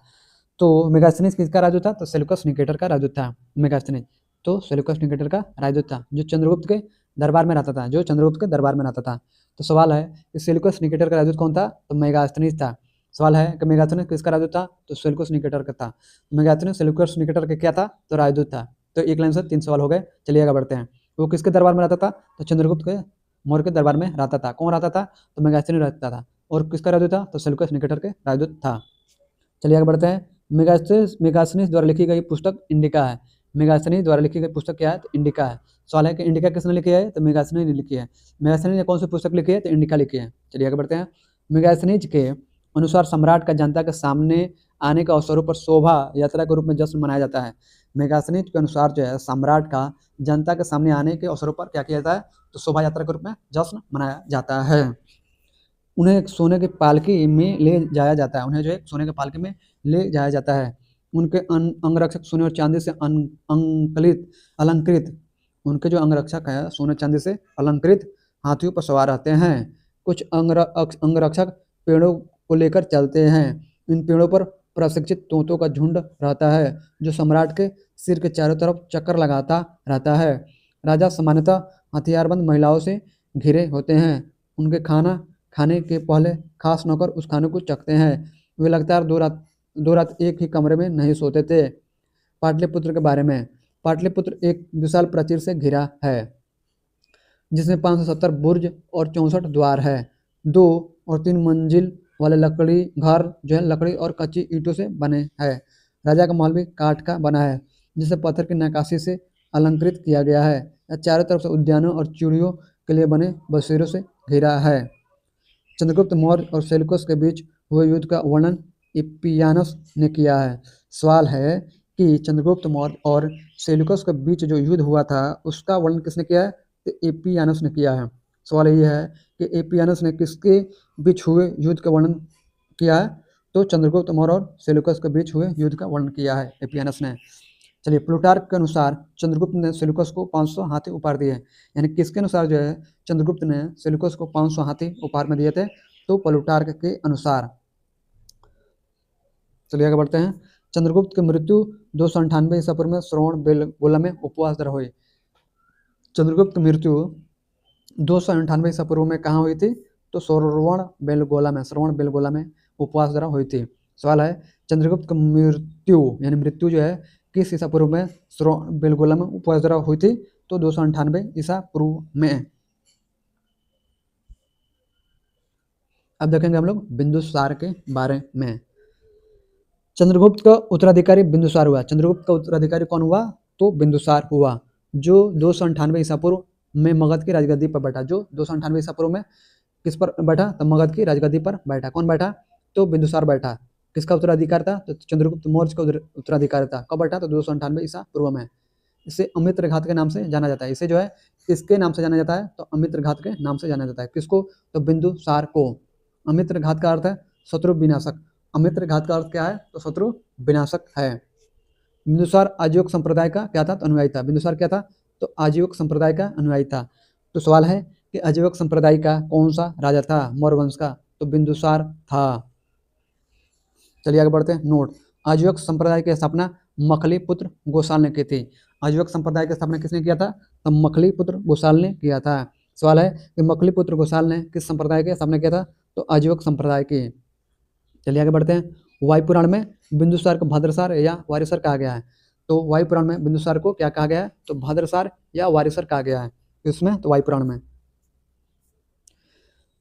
तो मेगास्थनीज किसका राजू था? तो सेल्यूकस निकेटर का राजू था। मेगास्थनीज तो सेल्यूकस निकेटर का राजू था, जो चंद्रगुप्त के दरबार में रहता था। जो चंद्रगुप्त के दरबार में रहता था। तो सवाल है कि सेल्यूकस निकेटर का राजू कौन था? तो मेगास्थनीज था। सवाल है कि मेगास्थनीज किसका राजू था? तो सेल्यूकस निकेटर का था। मेगास्थनीज सेल्यूकस निकेटर के क्या था? तो राजदूत था। तो एक लाइन से 3 सवाल हो गए। चलिए आगे बढ़ते हैं। वो किसके दरबार में रहता था? तो चंद्रगुप्त के मौर्य के दरबार में रहता था। कौन रहता था? तो मेगास्थनीज रहता था। और किसका राजदूत था? तो सेल्यूकस निकेटर के राजदूत था। चलिए आगे बढ़ते हैं। मेगास्थनीज द्वारा लिखी गई पुस्तक इंडिका है। मेगास्थनीज द्वारा लिखी गई पुस्तक क्या है? तो इंडिका है। सवाल है कि इंडिका किसने लिखी है? तो मेगास्थनीज ने लिखी है। मेगास्थनीज ने कौन सी पुस्तक लिखी है? तो इंडिका लिखी है। चलिए आगे बढ़ते हैं। मेगास्थनीज के अनुसार सम्राट का जनता के सामने आने का अवसरों पर शोभा यात्रा के रूप में जश्न मनाया जाता है। मेगास्थनीज के अनुसार जो है सम्राट का जनता के सामने आने के अवसरों पर क्या किया जाता है, तो शोभा यात्रा के रूप में जश्न मनाया जाता है। उन्हें एक सोने की पालकी में ले जाया जाता है, उन्हें जो है सोने की पालकी में ले जाया जाता है। उनके अंगरक्षक सोने और चांदी से अलंकृत, उनके जो अंगरक्षक है सोने चांदी से अलंकृत हाथियों पर सवार रहते हैं। कुछ अंगरक्षक पेड़ों को लेकर चलते हैं। इन पेड़ों पर प्रशिक्षित तोतों का झुंड रहता है जो सम्राट के सिर के चारों तरफ चक्कर लगाता रहता है। राजा सामान्यतः हथियारबंद महिलाओं से घिरे होते हैं। उनके खाना खाने के पहले खास नौकर उस खाने को चखते हैं। वे लगातार दो रात एक ही कमरे में नहीं सोते थे। पाटलिपुत्र के बारे में, पाटलिपुत्र एक विशाल प्राचीर से घिरा है जिसमें 570 बुर्ज और 64 द्वार है। 2 और 3 मंजिल वाले लकड़ी घर जो है लकड़ी और कच्ची ईंटों से बने हैं। राजा का महल भी काठ का बना है जिसे पत्थर की नक्काशी से अलंकृत किया गया है। यह चारों तरफ से उद्यानों और चिड़ियों के लिए बने बसेरों से घिरा है। चंद्रगुप्त मौर्य और सेल्यूकस के बीच हुए युद्ध का वर्णन एपियानस ने किया है। सवाल है कि चंद्रगुप्त मौर्य और सेल्यूकस के बीच जो युद्ध हुआ था उसका वर्णन किसने किया है, तो एपियानस ने किया है। सवाल ये है कि एपियानस ने किसके बीच हुए युद्ध का वर्णन किया है, तो चंद्रगुप्त मौर्य और सेल्यूकस के बीच हुए युद्ध का वर्णन किया है एपियानस ने। चलिए, प्लूटार्क के अनुसार चंद्रगुप्त ने सेल्यूकस को 500 हाथी उपहार दिए। यानी किसके अनुसार जो है चंद्रगुप्त ने सेल्यूकस को 500 हाथी उपहार में दिए थे, तो प्लूटार्क के अनुसार। चलिए आगे बढ़ते हैं। चंद्रगुप्त की मृत्यु 298 ईसा पूर्व में श्रवण बेलगोला में उपवास द्वारा हुई। चंद्रगुप्त की मृत्यु 298 ईसा पूर्व में कहाँ हुई थी, तो श्रवण बेलगोला में उपवास द्वारा हुई थी। सवाल है चंद्रगुप्त की मृत्यु यानी मृत्यु जो है किस ईसा पूर्व में श्रवण बेलगोला में उपवास द्वारा हुई थी, तो 298 ईसा पूर्व में। अब देखेंगे हम लोग बिंदुसार के बारे में। चंद्रगुप्त का उत्तराधिकारी बिंदुसार हुआ। चंद्रगुप्त का उत्तराधिकारी कौन हुआ, तो बिंदुसार हुआ, जो 298 ईसा पूर्व में मगध की राजगद्दी पर बैठा। जो 298 ईसा पूर्व में किस पर बैठा, तो मगध की राजगद्दी पर बैठा। कौन बैठा, तो बिंदुसार बैठा। किसका उत्तराधिकार था, तो चंद्रगुप्त मौर्य का उत्तराधिकार था। कब बैठा, तो 298 ईसा पूर्व में। इसे अमित्र घात के नाम से जाना जाता है। इसे जो है किसके नाम से जाना जाता है, तो अमित्र घात के नाम से जाना जाता है। किसको, तो बिंदुसार को। अमित्र घात का अर्थ है शत्रु विनाशक। अमित्र घात का अर्थ क्या है, तो शत्रु विनाशक है। बिंदुसार आजीवक संप्रदाय का क्या था, तो अनुयायी था। बिंदुसार क्या था, तो आजीवक संप्रदाय का अनुयायी था। तो सवाल है कि आजीवक संप्रदाय का कौन सा राजा था मौर्य वंश का, तो बिंदुसार था। चलिए आगे बढ़ते हैं। नोट, आजीवक संप्रदाय की स्थापना मखली पुत्र गोसाल ने की थी। आजीवक संप्रदाय की स्थापना किसने किया था, तो मखली पुत्र गोसाल ने किया था। सवाल है कि मखली पुत्र गोसाल ने किस संप्रदाय की स्थापना किया था, तो आजीवक संप्रदाय की। चलिए आगे बढ़ते हैं। वायुपुराण में बिंदुसार को भद्रसार या वारिसर कहा गया है। तो वायुपुराण में बिंदुसार को क्या कहा गया है, तो भद्रसार या वारिसर कहा गया है। इसमें तो वायुपुराण में।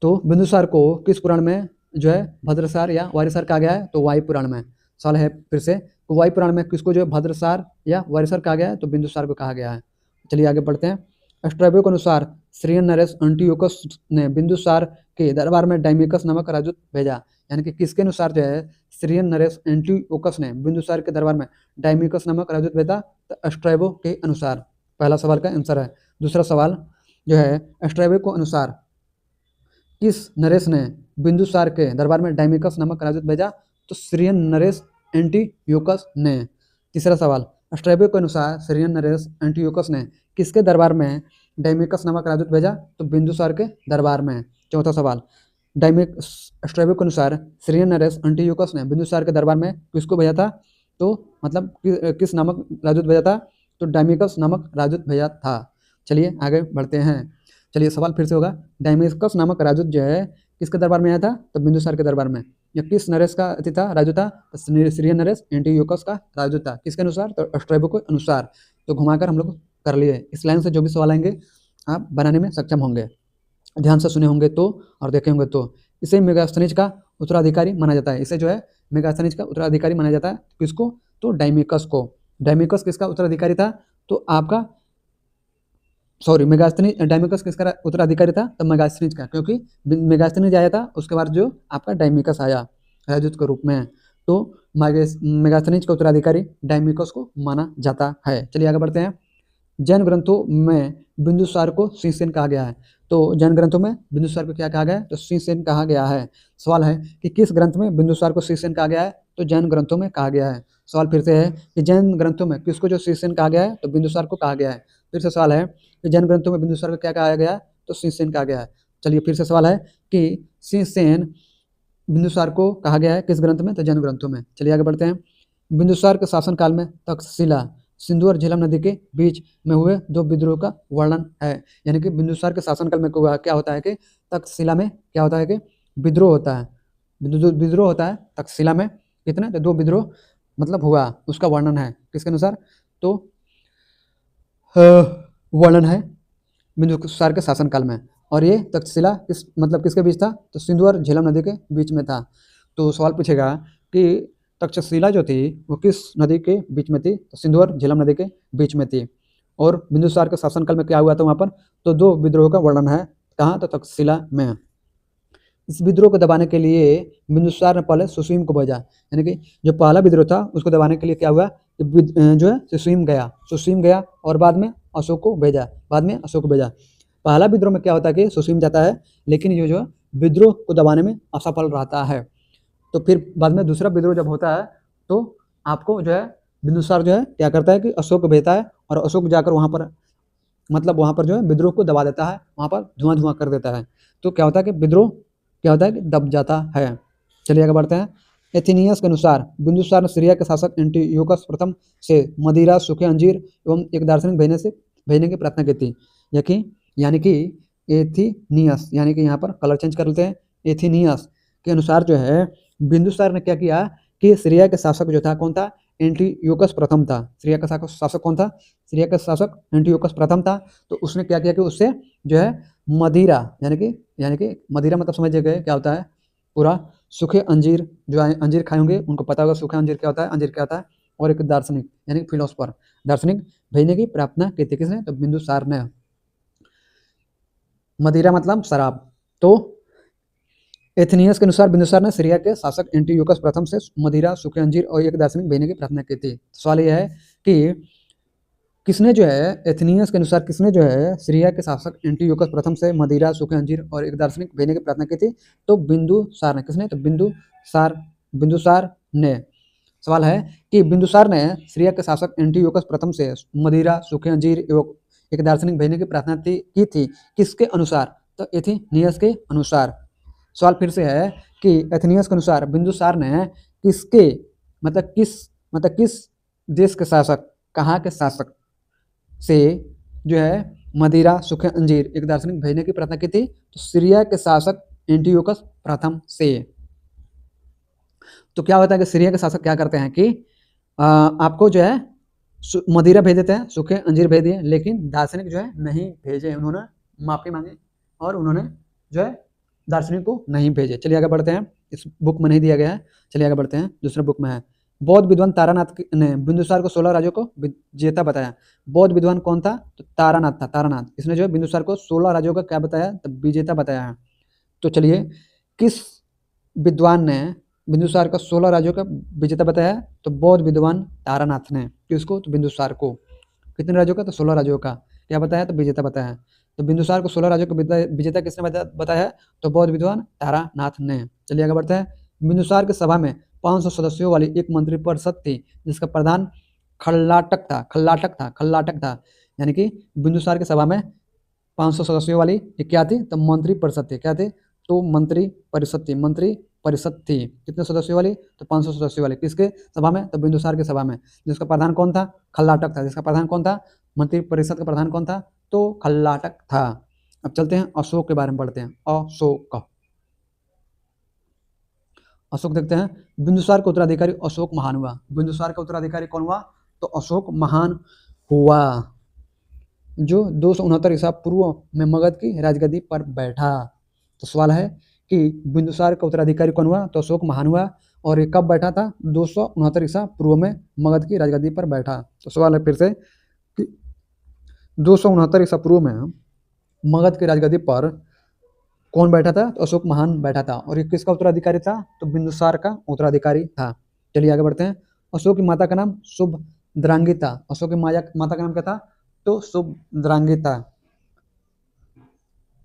तो बिंदुसार को किस पुराण में जो है भद्रसार या वारिसर कहा गया है, तो वायुपुराण में। सवाल है फिर से, तो वायुपुराण में किसको जो है भद्रसार या वारिसर कहा गया है, तो बिंदुसार को कहा गया है। चलिए आगे बढ़ते हैं। स्ट्रैबो के अनुसार सिरियन नरेश एंटियोकस ने बिंदुसार के दरबार में डायमिकस नामक राजदूत भेजा। यानी कि किसके अनुसार जो है सिरियन नरेश एंटियोकस ने बिंदुसार के दरबार में डायमिकस नामक राजदूत भेजा, तो स्ट्रैबो के अनुसार। पहला सवाल का आंसर है। दूसरा सवाल जो है स्ट्रैबो के अनुसार किस नरेश ने बिंदुसार के दरबार में डायमिकस नामक राजदूत भेजा, तो सिरियन नरेश एंटियोकस ने। तीसरा सवाल, स्ट्रैबो के अनुसार सिरियन नरेश एंटियोकस ने किसके दरबार में डायमिकस नामक राजदूत भेजा, तो बिंदुसार के दरबार में। चौथा सवाल, स्ट्रैबो के अनुसार सिरियन नरेश एंटियोकस ने बिंदुसार के दरबार में किसको भेजा था, तो मतलब किस नामक राजदूत भेजा था, तो डायमिकस नामक राजदूत भेजा था। चलिए आगे बढ़ते हैं। चलिए सवाल फिर से होगा, डायमिकस नामक राजदूत जो है किसके दरबार में आया था, तो बिंदुसार के दरबार में। या किस नरेश का था राजदूत था, तो सिरियन नरेश एंटियोकस का राजदूत था। किसके अनुसार, तो स्ट्रैबो के अनुसार। तो घुमाकर हम लोग कर लिए। इस लाइन से जो भी सवाल आएंगे आप बनाने में सक्षम होंगे, ध्यान से सुने होंगे तो और देखे होंगे तो। इसे मेगास्थनीज का उत्तराधिकारी माना जाता है। इसे जो है मेगास्थनीज का उत्तराधिकारी माना जाता है। किसको, तो डायमिकस को। डायमिकस किसका उत्तराधिकारी था, तो आपका मेगास्थनीज। डायमिकस किसका उत्तराधिकारी था, तो मेगास्थनीज का, क्योंकि मेगास्थनीज आया था उसके बाद जो आपका डायमिकस आया राजदूत के रूप में। तो मेगास्थनीज का उत्तराधिकारी डायमिकस को माना जाता है। चलिए आगे बढ़ते हैं। जैन ग्रंथों में बिंदुसार को शीर्षेन कहा गया है। तो जैन ग्रंथों में बिंदुसार को क्या कहा गया है? तो शीर्षेन कहा गया है। सवाल है कि किस ग्रंथ में बिंदुसार को शीर्षेन कहा गया है? तो जैन ग्रंथों में कहा गया है। सवाल फिर से है कि जैन ग्रंथों में किसको जो शीर्षेन कहा गया है? तो बिंदुसार को कहा गया है। फिर से सवाल है कि जैन ग्रंथों में बिंदुसार को क्या कहा गया है? तो शीर्षेन कहा गया है। चलिए फिर से सवाल है कि शीर्षेन बिंदुसार को कहा गया है किस ग्रंथ में? तो जैन ग्रंथों में। चलिए आगे बढ़ते हैं। बिंदुसार के शासनकाल में तक्षशिला, सिंधु और झेलम नदी के बीच में हुए दो विद्रोह का वर्णन है। यानी कि बिंदुसार के शासनकाल में क्या होता है कि तक्षशिला में क्या होता है कि विद्रोह होता है। विद्रोह होता है तक्षशिला में। कितने? तो दो विद्रोह मतलब हुआ, उसका वर्णन है किसके अनुसार? तो वर्णन है बिंदुसार के शासनकाल में। और ये तक्षशिला किसके बीच था? तो सिंधु और झेलम नदी के बीच में था। तो सवाल पूछेगा कि तक्षशिला जो थी वो किस नदी के बीच में थी? तो सिंधु और झेलम नदी के बीच में थी। और बिंदुसार के शासनकाल में क्या हुआ था वहाँ पर? तो दो विद्रोह का वर्णन है। कहाँ? तो तक्षशिला में। इस विद्रोह को दबाने के लिए बिंदुसार ने पहले सुसीम को भेजा। यानी कि जो पहला विद्रोह था उसको दबाने के लिए क्या हुआ कि जो है सुसीम गया और बाद में अशोक को भेजा। पहला विद्रोह में क्या होता है कि सुसीम जाता है, लेकिन ये जो विद्रोह को दबाने में असफल रहता है। तो फिर बाद में दूसरा विद्रोह जब होता है तो आपको जो है बिंदुसार जो है क्या करता है कि अशोक को भेजता है, और अशोक जाकर वहाँ पर जो है विद्रोह को दबा देता है, वहाँ पर धुआं कर देता है। तो क्या होता है कि विद्रोह क्या होता है कि दब जाता है। चलिए आगे बढ़ते हैं। एथेनियस के अनुसार बिंदुसार ने सीरिया के शासक एंटियोकस प्रथम से मदिरा, सूखे अंजीर एवं एक दार्शनिक भेजने की प्रार्थना की थी। यानी कि एथेनियस, यानी कि यहाँ पर कलर चेंज कर लेते हैं। एथेनियस के अनुसार जो है बिंदुसार ने क्या किया कि सीरिया के शासक जो था कौन था? एंटियोकस प्रथम था। सीरिया का शासक कौन था? सीरिया का शासक एंटियोकस प्रथम था। तो उसने क्या किया कि उससे जो है मदिरा, यानी कि मदिरा मतलब समझ गए क्या होता है? पूरा सूखे अंजीर, जो अंजीर खाए होंगे उनको पता होगा सूखा अंजीर क्या होता है, अंजीर क्या होता है। और एक दार्शनिक यानी कि फिलोसफर, दार्शनिक भेजने की प्रार्थना की थी। किसने? तो बिंदुसार ने। मदिरा मतलब शराब। तो एथेनियस के अनुसार बिंदुसार ने सीरिया के शासक एंटियोकस प्रथम से मदिरा, सूखे अंजीर और एक दार्शनिक भेजने की प्रार्थना की थी। सवाल यह है कि किसने जो है एथेनियस के अनुसार किसने जो है सीरिया के शासक एंटियोकस प्रथम से मदिरा, सूखे अंजीर और एक दार्शनिक भेजने की प्रार्थना की थी? तो बिंदुसार ने। किसने? तो बिंदुसार ने। सवाल है कि बिंदुसार ने सीरिया के शासक एंटियोकस प्रथम से मदिरा, सूखे अंजीर एवं एक दार्शनिक भेजने की प्रार्थना की थी किसके अनुसार? तो एथेनियस के अनुसार। सवाल फिर से है कि एथेनियस के अनुसार बिंदुसार ने किसके किस देश के शासक, कहाँ के शासक से जो है मदिरा, सूखे अंजीर, एक दार्शनिक भेजने की प्रार्थना की थी? तो सीरिया के शासक एंटियोकस प्रथम से। तो क्या होता है कि सीरिया के शासक क्या करते हैं कि आपको जो है मदिरा भेज देते हैं, सूखे अंजीर भेज दिए, लेकिन दार्शनिक जो है नहीं भेजे। उन्होंने माफी मांगी और उन्होंने जो है दार्शनिक को नहीं भेजे। चलिए आगे बढ़ते हैं। इस बुक में नहीं दिया गया है। चलिए आगे बढ़ते हैं, दूसरे बुक में है। बौद्ध विद्वान तारानाथ ने बिंदुसार को 16 राज्यों को विजेता बताया। बौद्ध विद्वान कौन था? तो तारानाथ था। तारानाथ, इसने जो है बिंदुसार को 16 राज्यों का क्या बताया? तो विजेता बताया है। तो चलिए किस विद्वान ने बिंदुसार का 16 राज्यों का विजेता बताया? तो बौद्ध विद्वान तारानाथ ने। किसको? तो बिंदुसार को। कितने राज्यों का? तो 16 राज्यों का क्या बताया? तो विजेता बताया। तो बिंदुसार को 16 राज्यों का विजेता किसने बताया? तो बौद्ध विद्वान तारानाथ ने। चलिए आगे बढ़ते हैं। बिंदुसार की सभा में 500 सदस्यों वाली एक मंत्रिपरिषद थी जिसका प्रधान खल्लाटक था। यानी कि बिंदुसार की सभा में 500 सदस्यों वाली क्या थी? तो मंत्रिपरिषद थी। क्या थी? तो मंत्रिपरिषद थी। कितने सदस्यों वाली? तो 500 सदस्यों वाली। किसके सभा में? तो बिंदुसार की सभा में। जिसका प्रधान कौन था? खल्लाटक था। जिसका प्रधान कौन था? मंत्रिपरिषद का प्रधान कौन था? तो खल्लाटक था। अब चलते हैं अशोक के बारे में पढ़ते हैं। अशोक देखते हैं। बिंदुसार का उत्तराधिकारी अशोक महान हुआ। बिंदुसार का उत्तराधिकारी कौन हुआ? तो अशोक महान हुआ, जो 269 ईसा पूर्व में मगध की राजगद्दी पर बैठा। तो सवाल है कि बिंदुसार का उत्तराधिकारी कौन हुआ? तो अशोक महान हुआ। और ये कब बैठा था? 269 ईसा पूर्व में मगध की राजगद्दी पर बैठा। तो सवाल है फिर से कि 269 ईसा पूर्व में मगध की राजगद्दी पर कौन बैठा था? तो अशोक महान बैठा था। और ये किसका उत्तराधिकारी था? तो बिंदुसार का उत्तराधिकारी था। चलिए आगे बढ़ते हैं। अशोक की माता का नाम शुभद्रांगी था। अशोक की माता का नाम क्या था? तो शुभद्रांगी था।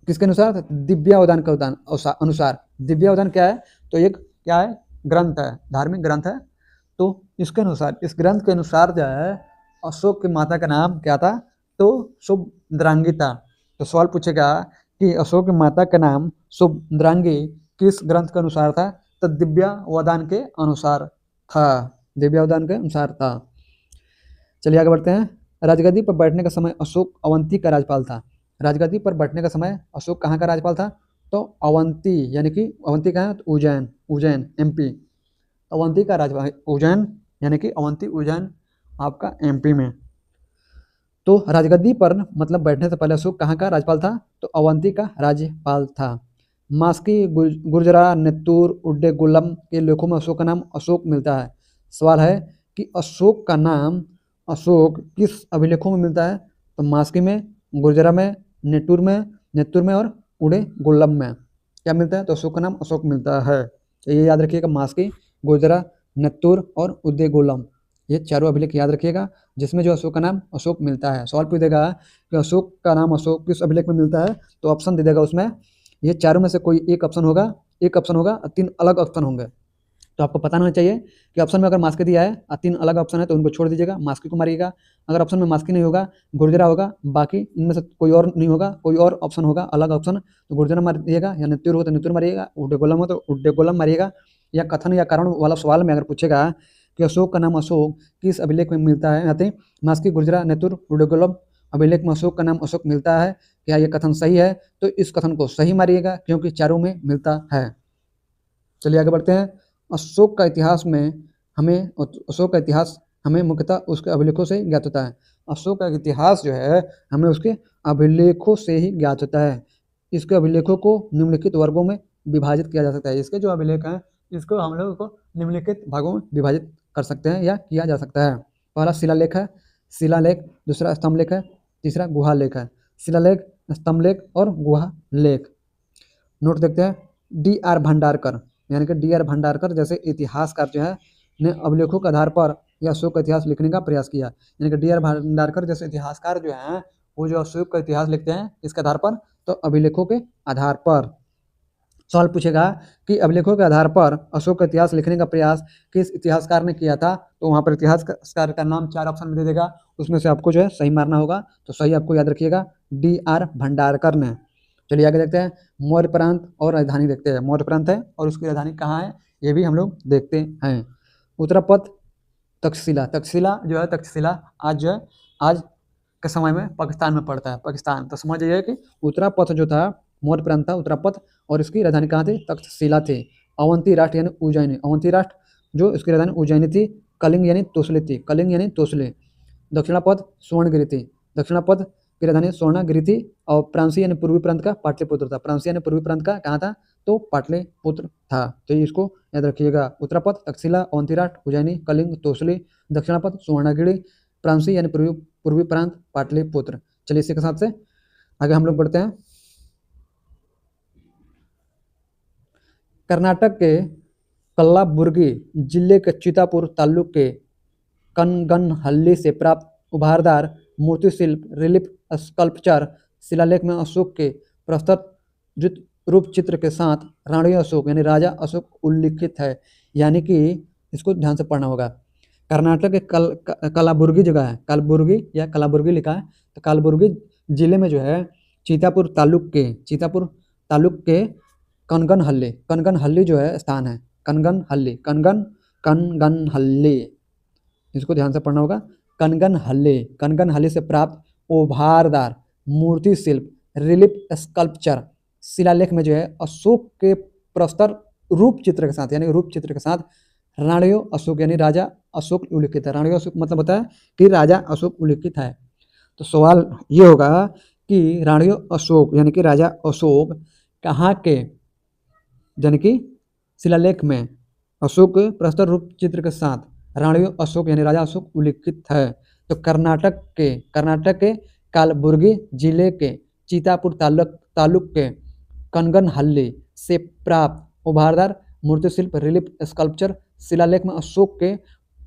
किसके अनुसार? दिव्यावधान के अनुसार। दिव्यावधान क्या है? तो एक क्या है? ग्रंथ है, धार्मिक ग्रंथ है। तो इसके अनुसार, इस ग्रंथ के अनुसार जो है अशोक की माता का नाम क्या था? तो शुभद्रांगी था। तो सवाल पूछेगा कि अशोक की माता का नाम शुभद्रांगी किस ग्रंथ के अनुसार था? तो दिव्यावधान के अनुसार था। दिव्यावधान के अनुसार था। चलिए आगे बढ़ते हैं। राजगद्दी पर बैठने का समय अशोक अवंती का राज्यपाल था। राजगद्दी पर बैठने का समय अशोक कहाँ का राज्यपाल था? तो अवंती, यानी कि अवंती कहाँ है? तो उज्जैन, उज्जैन एमपी। अवंती का राज्यपाल उज्जैन, यानी कि अवंती उज्जैन आपका एमपी में। तो राजगद्दी पर मतलब बैठने से पहले अशोक कहाँ का राज्यपाल था? तो अवंती का राज्यपाल था। मास्की, गुर्जरा, नेत्तूर, उड्डेगुलम के लेखों में अशोक का नाम अशोक मिलता है। सवाल है कि अशोक का नाम अशोक किस अभिलेखों में मिलता है? तो मास्की में, गुर्जरा में, नेत्तूर में और उड्डेगुलम में क्या मिलता है? तो अशोक का नाम अशोक मिलता है। तो ये याद रखिएगा, मास्की, गुर्जरा, नेत्तूर और उड्डेगुलम, ये चारों अभिलेख याद रखिएगा जिसमें जो अशोक का नाम अशोक मिलता है। सवाल पूछ देगा कि अशोक का नाम अशोक किस अभिलेख में मिलता है, तो ऑप्शन दे देगा उसमें। ये चारों में से कोई एक ऑप्शन होगा, एक ऑप्शन होगा और तीन अलग ऑप्शन होंगे। तो आपको पता होना चाहिए कि ऑप्शन में अगर मास्की दिया है और तीन अलग ऑप्शन है तो उनको छोड़ दीजिएगा, मास्की को मारिएगा। अगर ऑप्शन में मास्की नहीं होगा, गुर्जरा होगा, बाकी इनमें से कोई और नहीं होगा, कोई और ऑप्शन होगा अलग ऑप्शन, तो गुर्जरा मार दिएगा, या नेत्तूर हो तो नेत्तूर मारिएगा, उड्डेगुलम हो तो उड्डेगुलम मारिएगा। या कथन या कारण वाला सवाल में अगर पूछेगा कि अशोक का नाम अशोक किस अभिलेख में मिलता है, यानी मास्की, गुर्जरा, नेत्तूर, उड्डेगुलम अभिलेख में अशोक का नाम अशोक मिलता है, क्या ये कथन सही है? तो इस कथन को सही मारिएगा क्योंकि चारों में मिलता है। चलिए आगे बढ़ते हैं। अशोक का इतिहास में हमें अशोक का इतिहास हमें मुख्यतः उसके अभिलेखों से ज्ञात होता है। अशोक का इतिहास जो है हमें उसके अभिलेखों से ही ज्ञात होता है। इसके अभिलेखों को निम्नलिखित वर्गों में विभाजित किया जा सकता है। इसके जो अभिलेख हैं इसको हम लोगों को निम्नलिखित भागों में विभाजित कर सकते हैं या किया जा सकता है। पहला शिलालेख है, शिलालेख। दूसरा स्तंभलेख है। तीसरा गुहालेख है। शिलालेख, स्तंभलेख और गुहालेख। नोट देखते हैं। डी आर भंडारकर, यानी कि डी आर भंडारकर जैसे इतिहासकार जो है ने अभिलेखों के आधार पर यह अशोक का इतिहास लिखने का प्रयास किया। यानी कि डी आर भंडारकर जैसे इतिहासकार जो हैं वो जो अशोक का इतिहास लिखते हैं इसके आधार पर, तो अभिलेखों के आधार पर। सवाल पूछेगा कि अभिलेखों के आधार पर अशोक का इतिहास लिखने का प्रयास किस इतिहासकार ने किया था, तो वहाँ पर इतिहासकार का नाम चार ऑप्शन में दे देगा, उसमें से आपको जो है सही मारना होगा। तो सही आपको याद रखिएगा, डी आर भंडारकर ने। चलिए आगे देखते हैं। मौर्य प्रांत और राजधानी देखते हैं। मौर्य प्रांत है और उसकी राजधानी कहाँ है ये भी हम लोग देखते हैं। उत्तरापथ, तक्षशिला। तक्षशिला जो है, तक्षशिला आज जो है आज के समय में पाकिस्तान में पड़ता है, पाकिस्तान। तो समझ जाइए कि उत्तरापथ जो था मौर्य प्रांत था, उत्तरापथ, और इसकी राजधानी कहाँ थी? तक्षशिला थी। अवंती राष्ट्र यानी उज्जैनी, अवंती राष्ट्र जो इसकी राजधानी उज्जैनी थी। कलिंग यानी तोसले थी, कलिंग यानी तोसले। दक्षिणापथ स्वर्णगिरी थी, दक्षिणापथ की राजधानी स्वर्णगिरी थी। और प्रांसी यानी पूर्वी प्रांत का पाटलिपुत्र था, प्रांसी यानी पूर्वी प्रांत का कहाँ था? तो पाटलिपुत्र था। तो इसको याद रखिएगा। उत्तरापथ, तक्षशिला, अवंतीराट, उज्जैनी, कलिंग, तोसली, दक्षिणापथ, स्वर्णगिरी, प्रांसी यानी पूर्वी प्रांत, पाटलिपुत्र। चलिए इसी के साथ से आगे हम लोग बढ़ते हैं। कर्नाटक के कल्लाबुर्गी जिले के चितापुर तालुक के कनगनहल्ली से प्राप्त उभारदार मूर्ति शिल्प, रिलीफ स्कल्पचर शिलालेख में अशोक के प्रस्तुत रूप चित्र के साथ राणी अशोक यानी राजा अशोक उल्लिखित है। यानी कि इसको ध्यान से पढ़ना होगा। कर्नाटक के कलाबुर्गी जगह है, कलबुर्गी या कलाबुर्गी लिखा है, तो कलबुर्गी जिले में जो है चितापुर तालुक के कनगनहल्ली, कनगनहल्ली जो है स्थान है, कनगनहल्ली, कनगनहल्ली, इसको ध्यान से पढ़ना होगा। कनगनहल्ली से प्राप्त उभारदार मूर्ति शिल्प, रिलीफ स्कल्पचर शिलालेख में जो है अशोक के प्रस्तर रूप चित्र के साथ, यानी रूप चित्र के साथ राणियो अशोक यानी राजा अशोक उल्लिखित है। राणियो अशोक मतलब होता है कि राजा अशोक उल्लिखित है। तो सवाल ये होगा कि राणियो अशोक यानी कि राजा अशोक कहाँ के, यानी कि शिलालेख में अशोक प्रस्तर रूप चित्र के साथ राणियो अशोक यानी राजा अशोक उल्लिखित है। तो कर्नाटक के कलबुर्गी जिले के चितापुर तालुक के कनगनहल्ली से प्राप्त उभारदार मूर्ति शिल्प, रिलीफ स्कल्पचर, शिलालेख में अशोक के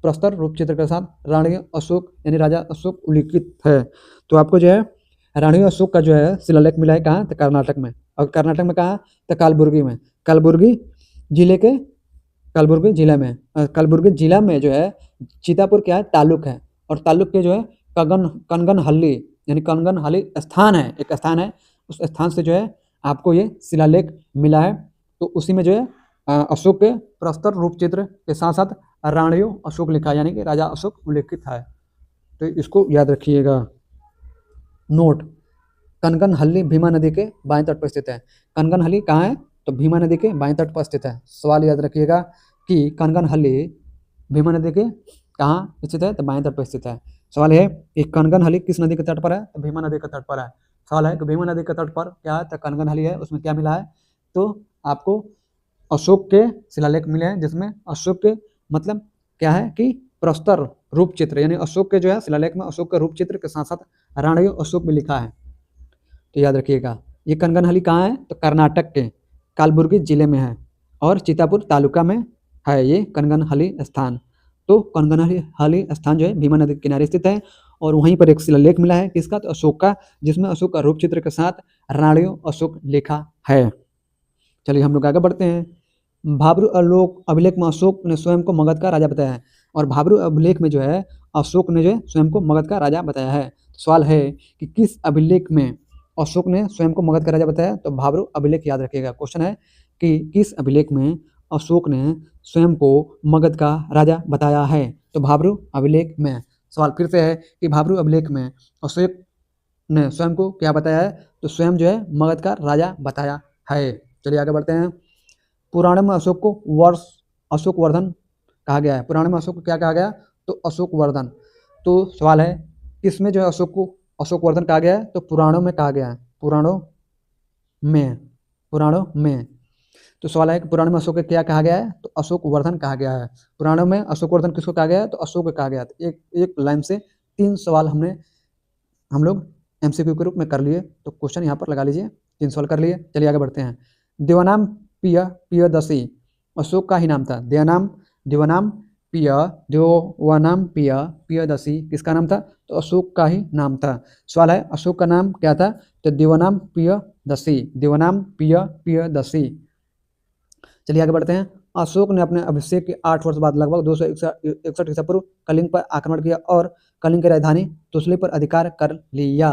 प्रस्तर रूप चित्र के साथ रानी अशोक यानी राजा अशोक उल्लिखित है। तो आपको जो है रानी अशोक का जो है शिलालेख मिला है कहाँ? तो कर्नाटक में। और कर्नाटक में कहाँ? तो कलबुर्गी में। कलबुर्गी जिले के कलबुर्गी जिला में कलबुर्गी जिला में जो है चितापुर क्या है? तालुक है। और तालुक के जो है कनगनहल्ली यानी कनगनहल्ली स्थान है, एक स्थान है, उस स्थान से जो है आपको ये शिलालेख मिला है। तो उसी में जो है अशोक के प्रस्तर रूप चित्र के साथ साथ राणियों अशोक लिखा है, यानी कि राजा अशोक उल्लेखित है। तो इसको याद रखिएगा। नोट, कनगनहल्ली भीमा नदी के बाएं तट पर स्थित है। कनगनहल्ली कहाँ है? तो भीमा नदी के बाएं तट पर स्थित है। सवाल याद रखिएगा कि कनगनहल्ली भीमा नदी के कहाँ स्थित है? तो बाएं तट पर स्थित है। सवाल है कि कनगनहल्ली किस नदी के तट पर है? तो भीमा नदी के तट पर है। सवाल है कि भीमा नदी के तट पर क्या है? तो कनगनहल्ली है। उसमें क्या मिला है? तो आपको अशोक के शिलालेख मिले हैं, जिसमें अशोक के मतलब क्या है कि प्रस्तर रूप चित्र, यानी अशोक के जो है शिलालेख में अशोक के रूप चित्र के साथ साथ राणियों अशोक भी लिखा है। तो याद रखिएगा। ये कनगनहल्ली कहाँ है? तो कर्नाटक के कलबुर्गी जिले में है और चितापुर तालुका में है ये कनगनहल्ली स्थान। तो कनगनहल्ली स्थान जो है भीमा नदी के किनारे स्थित है और वहीं पर एक शिलालेख मिला है किसका? तो अशोक का, जिसमें अशोक का रूप चित्र के साथ राणियों अशोक लिखा है। चलिए हम लोग आगे बढ़ते हैं। भाब्रू अभिलेख में अशोक ने स्वयं को मगध का राजा बताया है। और भाब्रू अभिलेख में जो है अशोक ने जो है स्वयं को मगध का राजा बताया है। सवाल है कि किस अभिलेख में अशोक ने स्वयं को मगध का राजा बताया? तो भाब्रू अभिलेख याद रखिएगा। क्वेश्चन है कि किस अभिलेख में अशोक ने स्वयं को मगध का राजा बताया है? तो भाब्रू अभिलेख में। सवाल फिर से है कि भाब्रू अभिलेख में अशोक ने स्वयं को क्या बताया है? तो स्वयं जो है मगध का राजा बताया है। चलिए आगे बढ़ते हैं। पुराण में अशोक को अशोक वर्धन कहा गया है। पुराण में अशोक को क्या कहा गया? तो अशोक वर्धन। तो सवाल है किसमें जो है अशोक को अशोक वर्धन कहा गया है? तो पुराणों में कहा गया है। पुराणों में। तो सवाल है कि पुराण में अशोक को क्या कहा गया है? तो अशोक वर्धन कहा गया है। पुराणों में अशोक वर्धन किसको कहा गया है? तो अशोक को कहा गया। तो एक लाइन से 3 सवाल हम लोग एमसीक्यू के रूप में कर लिए। तो क्वेश्चन यहाँ पर लगा लीजिए, 3 सवाल कर लिए। चलिए आगे बढ़ते हैं। देवानाम पियदसी अशोक का ही नाम था। देवानाम पियदसी किसका नाम था? तो अशोक का ही नाम था। सवाल है अशोक का नाम क्या था? तो देवानाम पियदसी। चलिए आगे बढ़ते हैं। अशोक ने अपने अभिषेक के 8 वर्ष बाद लगभग 261 ईसा पूर्व कलिंग पर आक्रमण किया और कलिंग की राजधानी तोसली पर अधिकार कर लिया।